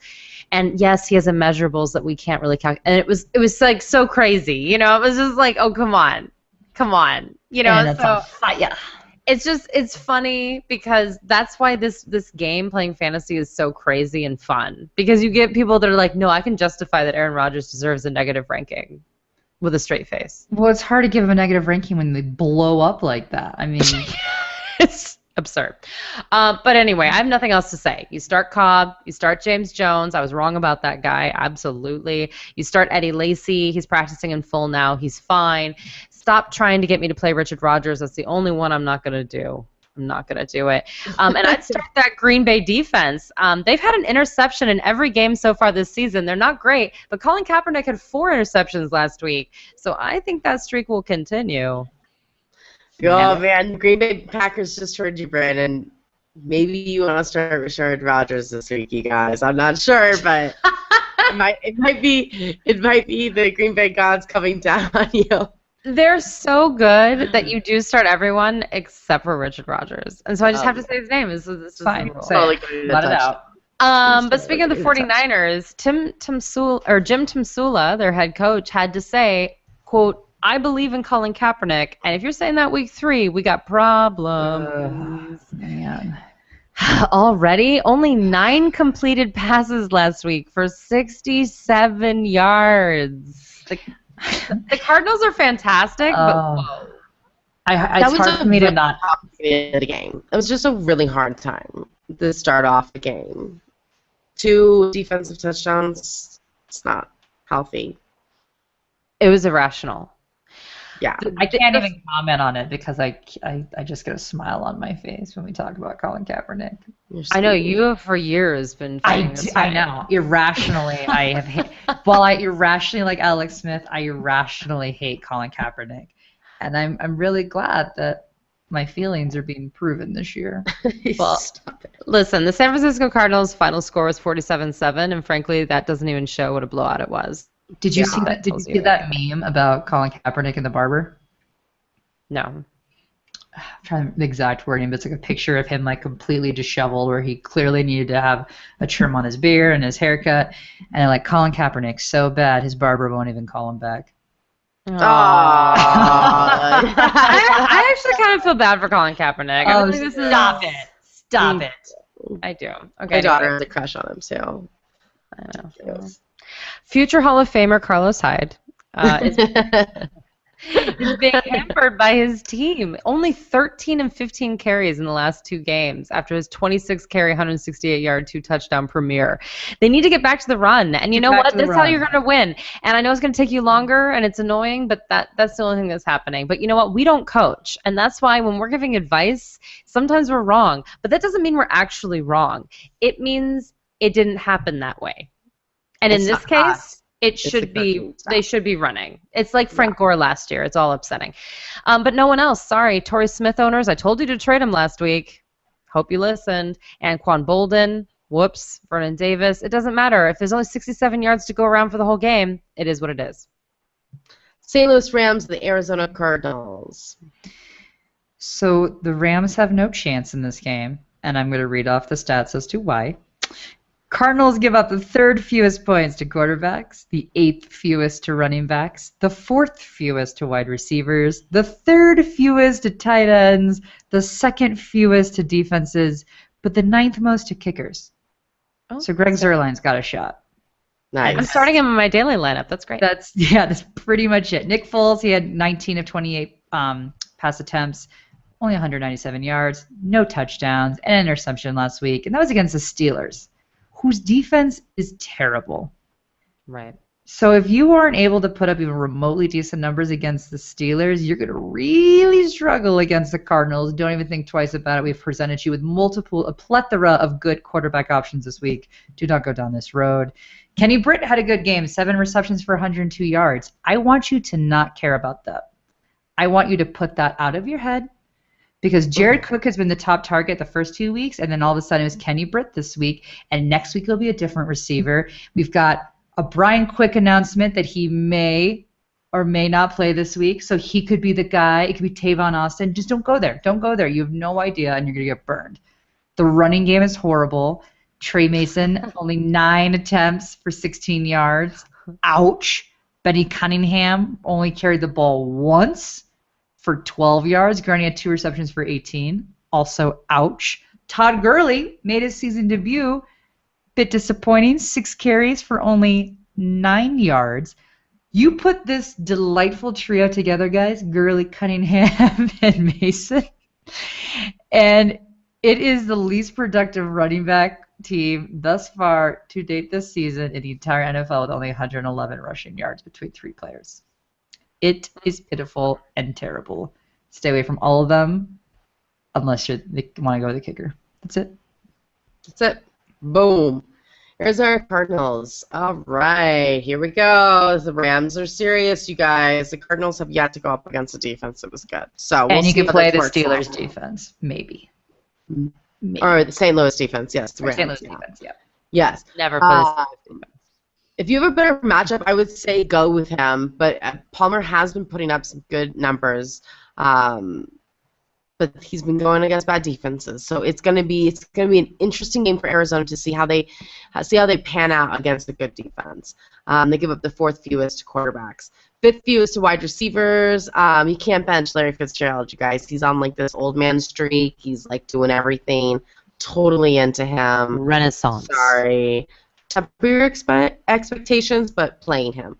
And yes, he has immeasurables that we can't really calculate. And it was so crazy, It was just like, oh, come on, And that's on fire. It's funny because that's why this game, playing fantasy, is so crazy and fun, because you get people that are like, no, I can justify that Aaron Rodgers deserves a negative ranking with a straight face. Well, it's hard to give him a negative ranking when they blow up like that. I mean, it's absurd. But anyway, I have nothing else to say. You start Cobb, you start James Jones. I was wrong about that guy, absolutely. You start Eddie Lacy. He's practicing in full now. He's fine. Stop trying to get me to play Richard Rodgers. That's the only one I'm not going to do. I'm not going to do it. And I'd start that Green Bay defense. They've had an interception in every game so far this season. They're not great, but Colin Kaepernick had 4 interceptions last week. So I think that streak will continue. Oh, man. Green Bay Packers just heard you, Brandon. Maybe you want to start Richard Rodgers this week, you guys. I'm not sure, but it might be the Green Bay gods coming down on you. They're so good that you do start everyone except for Richard Rodgers. And so I just have to say his name. This is Fine. the rule. Say it. Let it out. But speaking of the 49ers, Jim Tomsula, their head coach, had to say, quote, "I believe in Colin Kaepernick, and if you're saying that week 3, we got problems." Man. Already? Only 9 completed passes last week for 67 yards. The Cardinals are fantastic, but whoa. It's hard for me to not. The game. It was just a really hard time to start off the game. 2 defensive touchdowns. It's not healthy. It was irrational. Yeah. I can't even comment on it because I just get a smile on my face when we talk about Colin Kaepernick. I know you have for years been. I know irrationally. I have. While I irrationally like Alex Smith, I irrationally hate Colin Kaepernick, and I'm really glad that my feelings are being proven this year. Well, listen, the San Francisco Cardinals' final score was 47-7, and frankly, that doesn't even show what a blowout it was. Did you see that? Did you see that meme about Colin Kaepernick and the barber? No. I'm trying to remember the exact wording, but it's like a picture of him like completely disheveled, where he clearly needed to have a trim on his beard and his haircut, and like Colin Kaepernick so bad his barber won't even call him back. I actually kind of feel bad for Colin Kaepernick. Oh, stop it! Stop it! I do. Okay. My daughter has a crush on him too. I know. Future Hall of Famer Carlos Hyde is being hampered by his team. Only 13 and 15 carries in the last 2 games after his 26-carry, 168-yard, 2-touchdown premiere. They need to get back to the run. And you know what? This is how you're going to win. And I know it's going to take you longer, and it's annoying, but that's the only thing that's happening. But you know what? We don't coach. And that's why when we're giving advice, sometimes we're wrong. But that doesn't mean we're actually wrong. It means it didn't happen that way. And in this case, they should be running. It's like Frank Gore last year. It's all upsetting. But no one else. Sorry, Torrey Smith owners. I told you to trade him last week. Hope you listened. Anquan Bolden. Whoops. Vernon Davis. It doesn't matter. If there's only 67 yards to go around for the whole game, it is what it is. St. Louis Rams, the Arizona Cardinals. So the Rams have no chance in this game, and I'm going to read off the stats as to why. Cardinals give up the 3rd fewest points to quarterbacks, the 8th fewest to running backs, the 4th fewest to wide receivers, the 3rd fewest to tight ends, the 2nd fewest to defenses, but the 9th most to kickers. Oh, so Greg Zuerlein's got a shot. Nice. I'm starting him in my daily lineup. That's great. That's pretty much it. Nick Foles, he had 19 of 28 pass attempts, only 197 yards, no touchdowns, and an interception last week, and that was against the Steelers, whose defense is terrible. Right. So if you aren't able to put up even remotely decent numbers against the Steelers, you're going to really struggle against the Cardinals. Don't even think twice about it. We've presented you with a plethora of good quarterback options this week. Do not go down this road. Kenny Britt had a good game, 7 receptions for 102 yards. I want you to not care about that. I want you to put that out of your head, because Jared Cook has been the top target the first 2 weeks, and then all of a sudden it was Kenny Britt this week, and next week it'll be a different receiver. We've got a Brian Quick announcement that he may or may not play this week, so he could be the guy. It could be Tavon Austin. Just don't go there. Don't go there. You have no idea, and you're going to get burned. The running game is horrible. Trey Mason, only 9 attempts for 16 yards. Ouch. Benny Cunningham only carried the ball once for 12 yards. Gurney had 2 receptions for 18. Also, ouch. Todd Gurley made his season debut. Bit disappointing. 6 carries for only 9 yards. You put this delightful trio together, guys, Gurley, Cunningham, and Mason, and it is the least productive running back team thus far to date this season in the entire NFL, with only 111 rushing yards between 3 players. It is pitiful and terrible. Stay away from all of them unless they want to go with the kicker. That's it. That's it. Boom. Here's our Cardinals. All right, here we go. The Rams are serious, you guys. The Cardinals have yet to go up against a defense that was good. So we'll And you see can how play this the works Steelers out. defense, maybe. Or the St. Louis defense, yes. The Or Rams, St. Louis yeah. defense, yeah. Yes. Never play the Steelers defense. If you have a better matchup, I would say go with him. But Palmer has been putting up some good numbers. But he's been going against bad defenses, so it's gonna be an interesting game for Arizona to see how they pan out against a good defense. They give up the 4th fewest to quarterbacks, 5th fewest to wide receivers. You can't bench Larry Fitzgerald, you guys. He's on like this old man streak. He's like doing everything. Totally into him. Renaissance. Sorry. Temper your expectations, but playing him.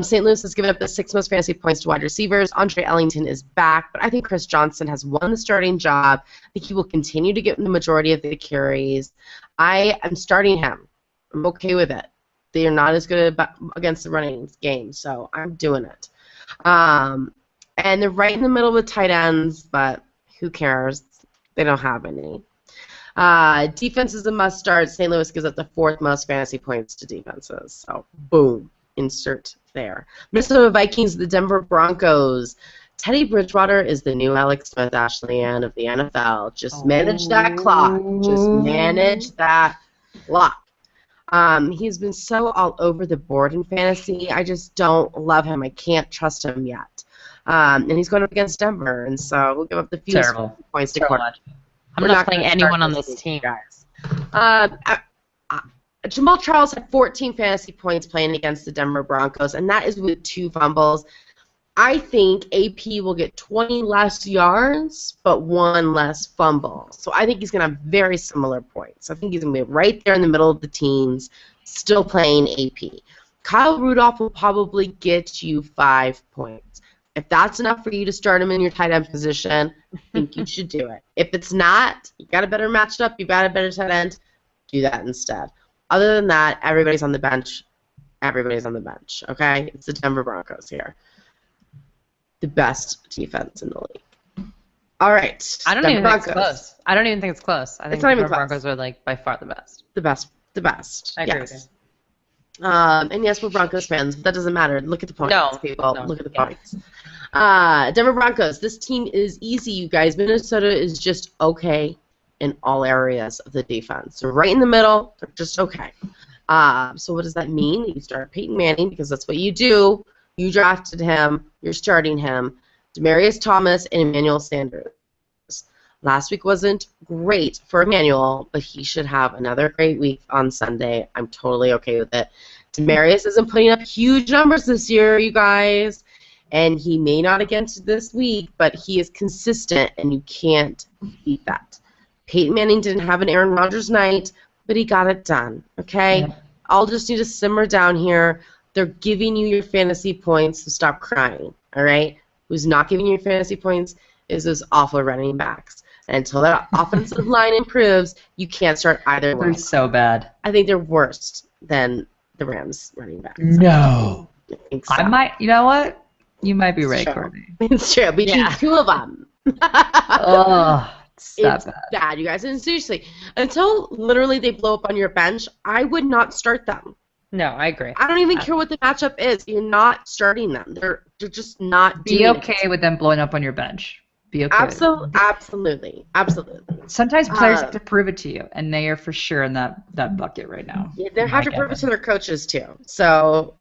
St. Louis has given up the 6th most fantasy points to wide receivers. Andre Ellington is back, but I think Chris Johnson has won the starting job. I think he will continue to get the majority of the carries. I am starting him. I'm okay with it. They are not as good against the running game, so I'm doing it. And they're right in the middle with tight ends, but who cares? They don't have any. Defense is a must start. St. Louis gives up the 4th most fantasy points to defenses. So, boom, insert there. Minnesota Vikings, the Denver Broncos. Teddy Bridgewater is the new Alex Smith, Ashley Ann of the NFL. Just manage that clock. Just manage that clock. He's been so all over the board in fantasy. I just don't love him. I can't trust him yet. And he's going up against Denver, and so we'll give up the fewest points to quarterback. I'm not playing anyone on this team. Guys. Jamal Charles had 14 fantasy points playing against the Denver Broncos, and that is with 2 fumbles. I think AP will get 20 less yards, but 1 less fumble. So I think he's going to have very similar points. I think he's going to be right there in the middle of the teams, still playing AP. Kyle Rudolph will probably get you 5 points. If that's enough for you to start him in your tight end position, I think you should do it. If it's not, you got a better matchup, you got a better tight end, do that instead. Other than that, everybody's on the bench. Everybody's on the bench, okay? It's the Denver Broncos here. The best defense in the league. All right. I don't even think it's close. I don't even think it's close. I think the Denver Broncos are like by far the best. The best. I agree with you. And yes, we're Broncos fans, but that doesn't matter. Look at the points, people. No. Look at the points. Denver Broncos, this team is easy, you guys. Minnesota is just okay in all areas of the defense. So right in the middle, they're just okay. So what does that mean? You start Peyton Manning because that's what you do. You drafted him. You're starting him. Demaryius Thomas and Emmanuel Sanders. Last week wasn't great for Emmanuel, but he should have another great week on Sunday. I'm totally okay with it. Demaryius isn't putting up huge numbers this year, you guys, and he may not against this week, but he is consistent, and you can't beat that. Peyton Manning didn't have an Aaron Rodgers night, but he got it done, okay? Yeah. I'll just need to simmer down here. They're giving you your fantasy points, so stop crying, all right? Who's not giving you your fantasy points is those awful running backs. And until that offensive line improves, you can't start either one. They're so bad. I think they're worse than the Rams running backs. No. I think so. I might, you know what? You might be right, Sure. Courtney. It's true. Between 2 of them. Oh, it's that It's bad. bad, you guys. And seriously, until literally they blow up on your bench, I would not start them. No, I agree. I don't even care what the matchup is. You're not starting them. They're just not Be doing okay it. with them blowing up on your bench. Be okay. Absolutely. Sometimes players have to prove it to you, and they are for sure in that bucket right now. Yeah, they have to prove it to their coaches too. So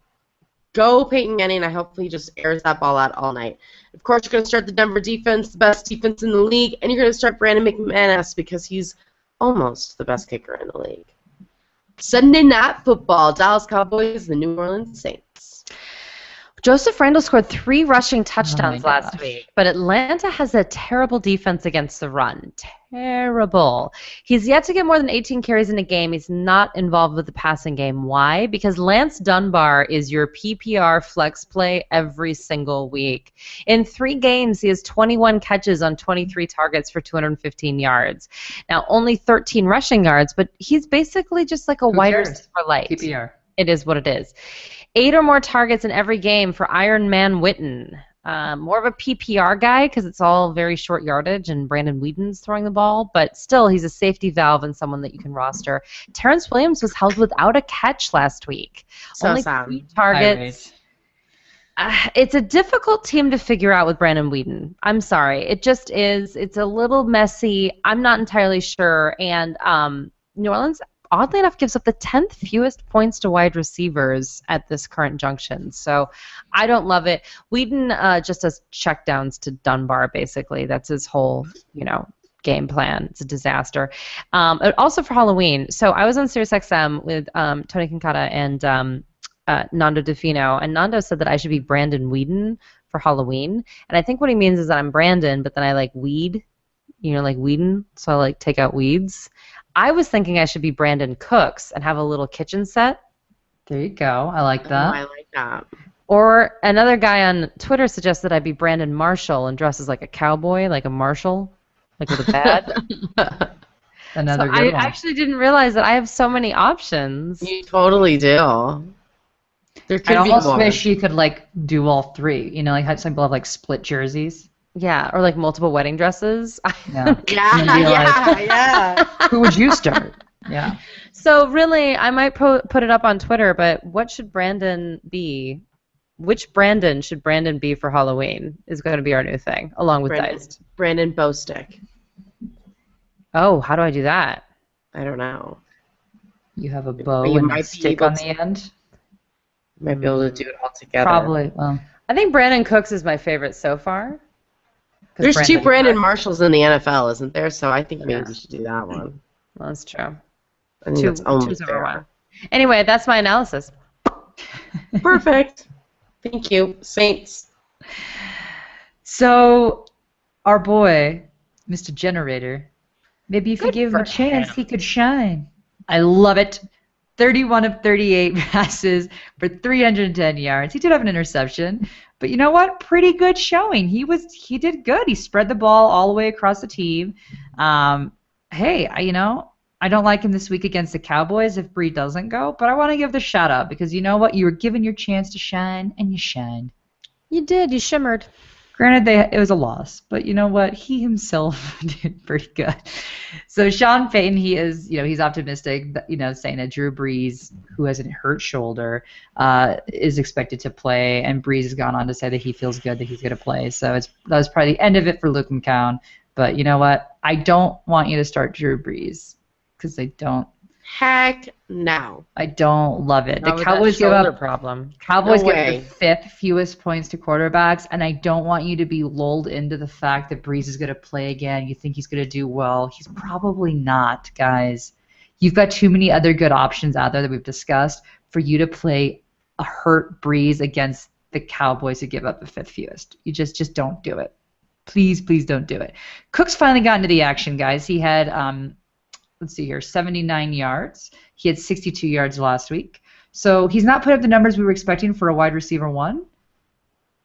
go Peyton Manning. I hope he just airs that ball out all night. Of course, you're going to start the Denver defense, the best defense in the league, and you're going to start Brandon McManus because he's almost the best kicker in the league. Sunday Night Football, Dallas Cowboys, the New Orleans Saints. Joseph Randle scored 3 rushing touchdowns my last gosh. week, but Atlanta has a terrible defense against the run. Terrible. He's yet to get more than 18 carries in a game. He's not involved with the passing game. Why? Because Lance Dunbar is your PPR flex play every single week. In 3 games, he has 21 catches on 23 targets for 215 yards. Now, only 13 rushing yards, but he's basically just like a wide cares? receiver light. PPR. It is what it is. 8 or more targets in every game for Iron Man Witten. more of a PPR guy because it's all very short yardage and Brandon Whedon's throwing the ball, but still he's a safety valve and someone that you can roster. Terrence Williams was held without a catch last week. So Only sad. 3 targets. It's a difficult team to figure out with Brandon Whedon. I'm sorry. It just is. It's a little messy. I'm not entirely sure. And New Orleans, oddly enough, gives up the 10th fewest points to wide receivers at this current junction. So I don't love it. Whedon just does checkdowns to Dunbar, basically. That's his whole, game plan. It's a disaster. Also for Halloween. So I was on SiriusXM with Tony Kincata and Nando DeFino, and Nando said that I should be Brandon Whedon for Halloween. And I think what he means is that I'm Brandon, but then I like weed, like Whedon, so I like take out weeds. I was thinking I should be Brandon Cooks and have a little kitchen set. There you go. I like that. Oh, I like that. Or another guy on Twitter suggested I be Brandon Marshall and dress as like a cowboy, like a marshal, like with a badge. Another So good I one. actually didn't realize that I have so many options. You totally do. There could I be almost more. wish you could do all 3. Like how some people have split jerseys. Yeah, or like multiple wedding dresses. Yeah. Yeah, And be like, yeah. who would you start? Yeah. So really, I might put it up on Twitter, but what should Brandon be? Which Brandon should Brandon be for Halloween is going to be our new thing, along with Diced. Brandon Bostick. Oh, how do I do that? I don't know. You have a bow You and might a be stick able on to- the end. Might be able to do it all together. Probably. Well, I think Brandon Cooks is my favorite so far. 'Cause There's 2 Brandon Marshalls in the NFL, isn't there? So I think maybe Yeah. we should do that one. Well, that's true. I think that's only Two's over fair. one. Anyway, that's my analysis. Perfect. Thank you, Saints. so our boy, Mr. Generator, maybe if you Good gave him a for chance, him. he could shine. I love it. 31 of 38 passes for 310 yards. He did have an interception, but you know what? Pretty good showing. He did good. He spread the ball all the way across the team. Hey, I don't like him this week against the Cowboys if Bree doesn't go, but I want to give the shout out because you know what? You were given your chance to shine, and you shined. You did. You shimmered. Granted, it was a loss, but you know what? He himself did pretty good. So Sean Payton, he's optimistic, saying that Drew Brees, who has a hurt shoulder, is expected to play, and Brees has gone on to say that he feels good that he's going to play. So that was probably the end of it for Luke McCown. But you know what? I don't want you to start Drew Brees because Heck no. I don't love it. Not The with Cowboys that give shoulder up. problem. Cowboys No give way. the 5th fewest points to quarterbacks, and I don't want you to be lulled into the fact that Breeze is going to play again. You think he's going to do well. He's probably not, guys. You've got too many other good options out there that we've discussed for you to play a hurt Breeze against the Cowboys who give up the 5th fewest. You just don't do it. Please don't do it. Cook's finally got into the action, guys. He had, let's see here, 79 yards. He had 62 yards last week. So he's not put up the numbers we were expecting for a wide receiver 1,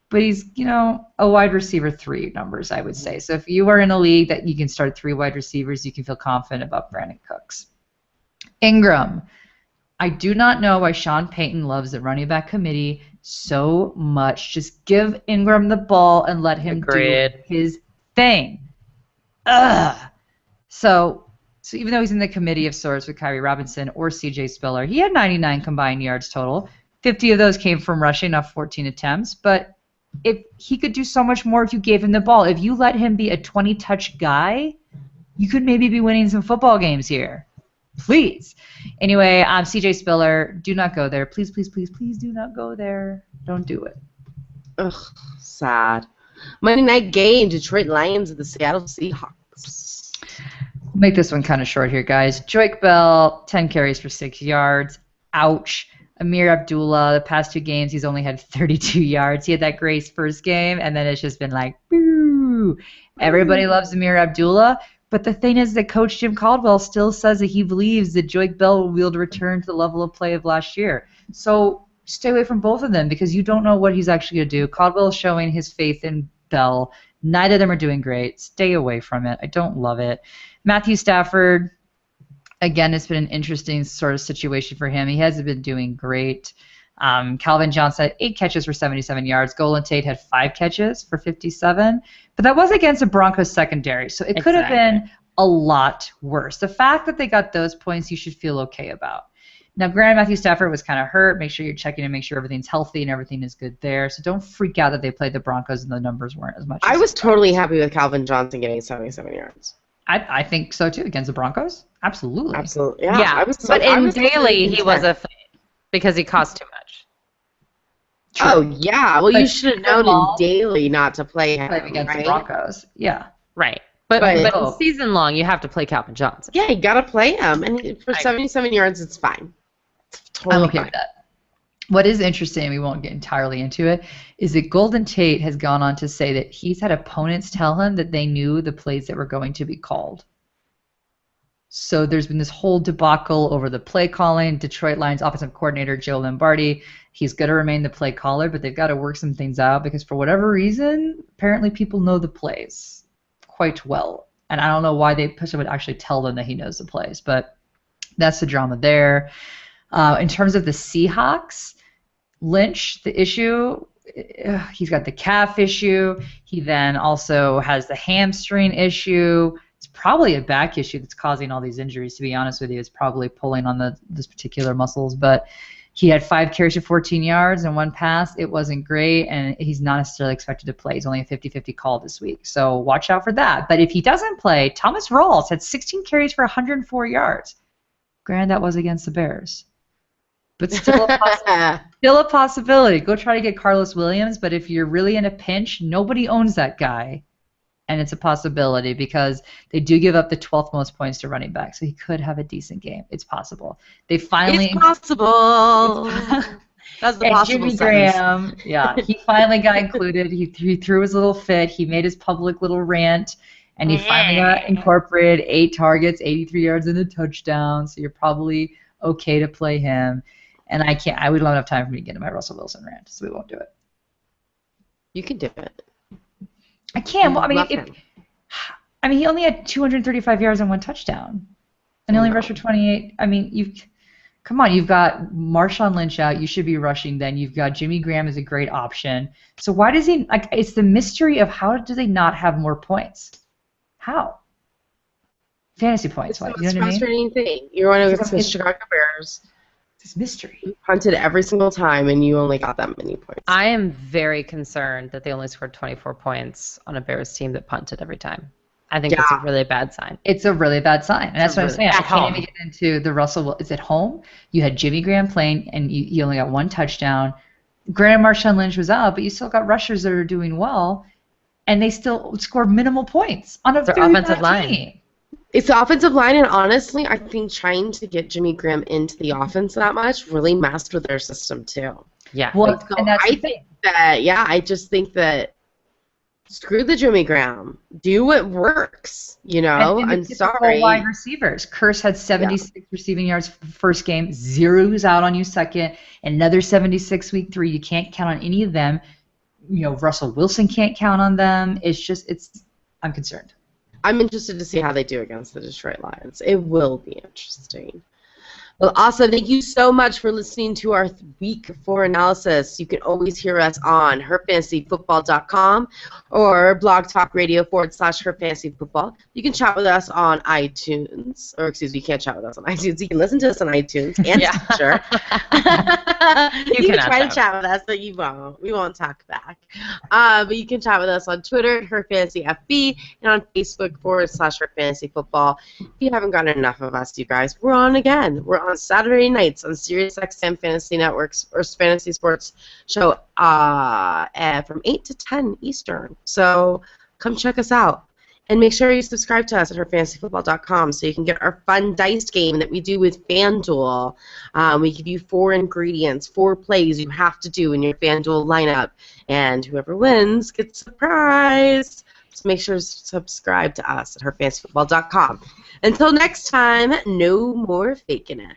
but he's, a wide receiver 3 numbers, I would say. So if you are in a league that you can start 3 wide receivers, you can feel confident about Brandon Cooks. Ingram. I do not know why Sean Payton loves the running back committee so much. Just give Ingram the ball and let him Agreed. do his thing. Ugh. So even though he's in the committee of sorts with Kyrie Robinson or C.J. Spiller, he had 99 combined yards total. 50 of those came from rushing off 14 attempts. But if he could do so much more if you gave him the ball. If you let him be a 20-touch guy, you could maybe be winning some football games here. Please. Anyway, C.J. Spiller, do not go there. Please do not go there. Don't do it. Ugh, sad. Monday night game, Detroit Lions at the Seattle Seahawks. We'll make this one kind of short here, guys. Joik Bell, 10 carries for 6 yards. Ouch. Amir Abdullah, the past 2 games, he's only had 32 yards. He had that great first game, and then it's just been like, boo. Everybody loves Amir Abdullah, but the thing is that Coach Jim Caldwell still says that he believes that Joik Bell will be able to return to the level of play of last year. So stay away from both of them because you don't know what he's actually going to do. Caldwell is showing his faith in Bell. Neither of them are doing great. Stay away from it. I don't love it. Matthew Stafford, again, it's been an interesting sort of situation for him. He hasn't been doing great. Calvin Johnson had 8 catches for 77 yards. Golden Tate had 5 catches for 57. But that was against the Broncos secondary, so it could have been a lot worse. The fact that they got those points, you should feel okay about. Now, granted, Matthew Stafford was kind of hurt. Make sure you're checking to make sure everything's healthy and everything is good there. So don't freak out that they played the Broncos and the numbers weren't as much. I was totally happy with Calvin Johnson getting 77 yards. I think so, too, against the Broncos. Absolutely. Absolutely. Yeah. But in daily, he was a fade because he cost too much. True. Oh, yeah. Well, you should have known in daily not to play him, against right? the Broncos. Yeah. Right. But in season long, you have to play Calvin Johnson. Yeah, you got to play him. And for 77 yards, it's fine. It's totally I'm okay fine. with that. What is interesting, we won't get entirely into it, is that Golden Tate has gone on to say that he's had opponents tell him that they knew the plays that were going to be called. So there's been this whole debacle over the play calling. Detroit Lions offensive coordinator Joe Lombardi, he's going to remain the play caller, but they've got to work some things out because for whatever reason, apparently people know the plays quite well. And I don't know why they would actually tell them that he knows the plays, but that's the drama there. In terms of the Seahawks, Lynch, the issue, he's got the calf issue. He then also has the hamstring issue. It's probably a back issue that's causing all these injuries, to be honest with you. It's probably pulling on this particular muscles. But he had 5 carries for 14 yards and 1 pass. It wasn't great, and he's not necessarily expected to play. He's only a 50-50 call this week. So watch out for that. But if he doesn't play, Thomas Rawls had 16 carries for 104 yards. Granted, that was against the Bears. But still a possibility. Go try to get Carlos Williams, but if you're really in a pinch, nobody owns that guy. And it's a possibility because they do give up the 12th most points to running back, so he could have a decent game. It's possible. They finally. It's possible. That's the and possible Jimmy sentence. Graham, yeah, he finally got included. He threw his little fit. He made his public little rant, and he finally got incorporated. 8 targets, 83 yards, and a touchdown. So you're probably okay to play him. And we don't have enough time for me to get into my Russell Wilson rant, so we won't do it. You can do it. I can't. Well, he only had 235 yards and 1 touchdown, and he only rushed for 28. I mean, you've got Marshawn Lynch out. You should be rushing. Then you've got Jimmy Graham as a great option. So why does he? It's the mystery of how do they not have more points? How? Fantasy points. It's the You know what I mean? frustrating thing. You're one of the Chicago Bears. It's mystery. You punted every single time, and you only got that many points. I am very concerned that they only scored 24 points on a Bears team that punted every time. I think that's a really bad sign. It's a really bad sign, and that's what I'm saying. I can't home. even get into the Russell. Is at home? You had Jimmy Graham playing, and you only got 1 touchdown. Granted, Marshawn Lynch was out, but you still got rushers that are doing well, and they still scored minimal points on a Their very offensive bad line. team. It's the offensive line, and honestly, I think trying to get Jimmy Graham into the offense that much really messed with their system too. Yeah. Well, So and that's I the think thing. that, I just think that screw the Jimmy Graham. Do what works, And I'm the typical sorry. wide receivers. Curse had 76 receiving yards first game. 0 who's out on you second. Another 76 week 3. You can't count on any of them. Russell Wilson can't count on them. I'm concerned. I'm interested to see how they do against the Detroit Lions. It will be interesting. Well, awesome. Thank you so much for listening to our Week 4 analysis. You can always hear us on herfantasyfootball.com or Blog Talk Radio /herfantasyfootball. You can chat with us on iTunes. Or, excuse me, you can't chat with us on iTunes. You can listen to us on iTunes and Stitcher. You can try to chat with us, but you won't. We won't talk back. But you can chat with us on Twitter, herfantasyfb, and on Facebook /herfantasyfootball. If you haven't gotten enough of us, you guys, we're on again. We're on Saturday nights on SiriusXM Fantasy Networks or Fantasy Sports Show from 8 to 10 Eastern. So come check us out. And make sure you subscribe to us at herfantasyfootball.com so you can get our fun dice game that we do with FanDuel. We give you 4 ingredients, 4 plays you have to do in your FanDuel lineup. And whoever wins gets a prize. So make sure to subscribe to us at herfantasyfootball.com. Until next time, no more faking it.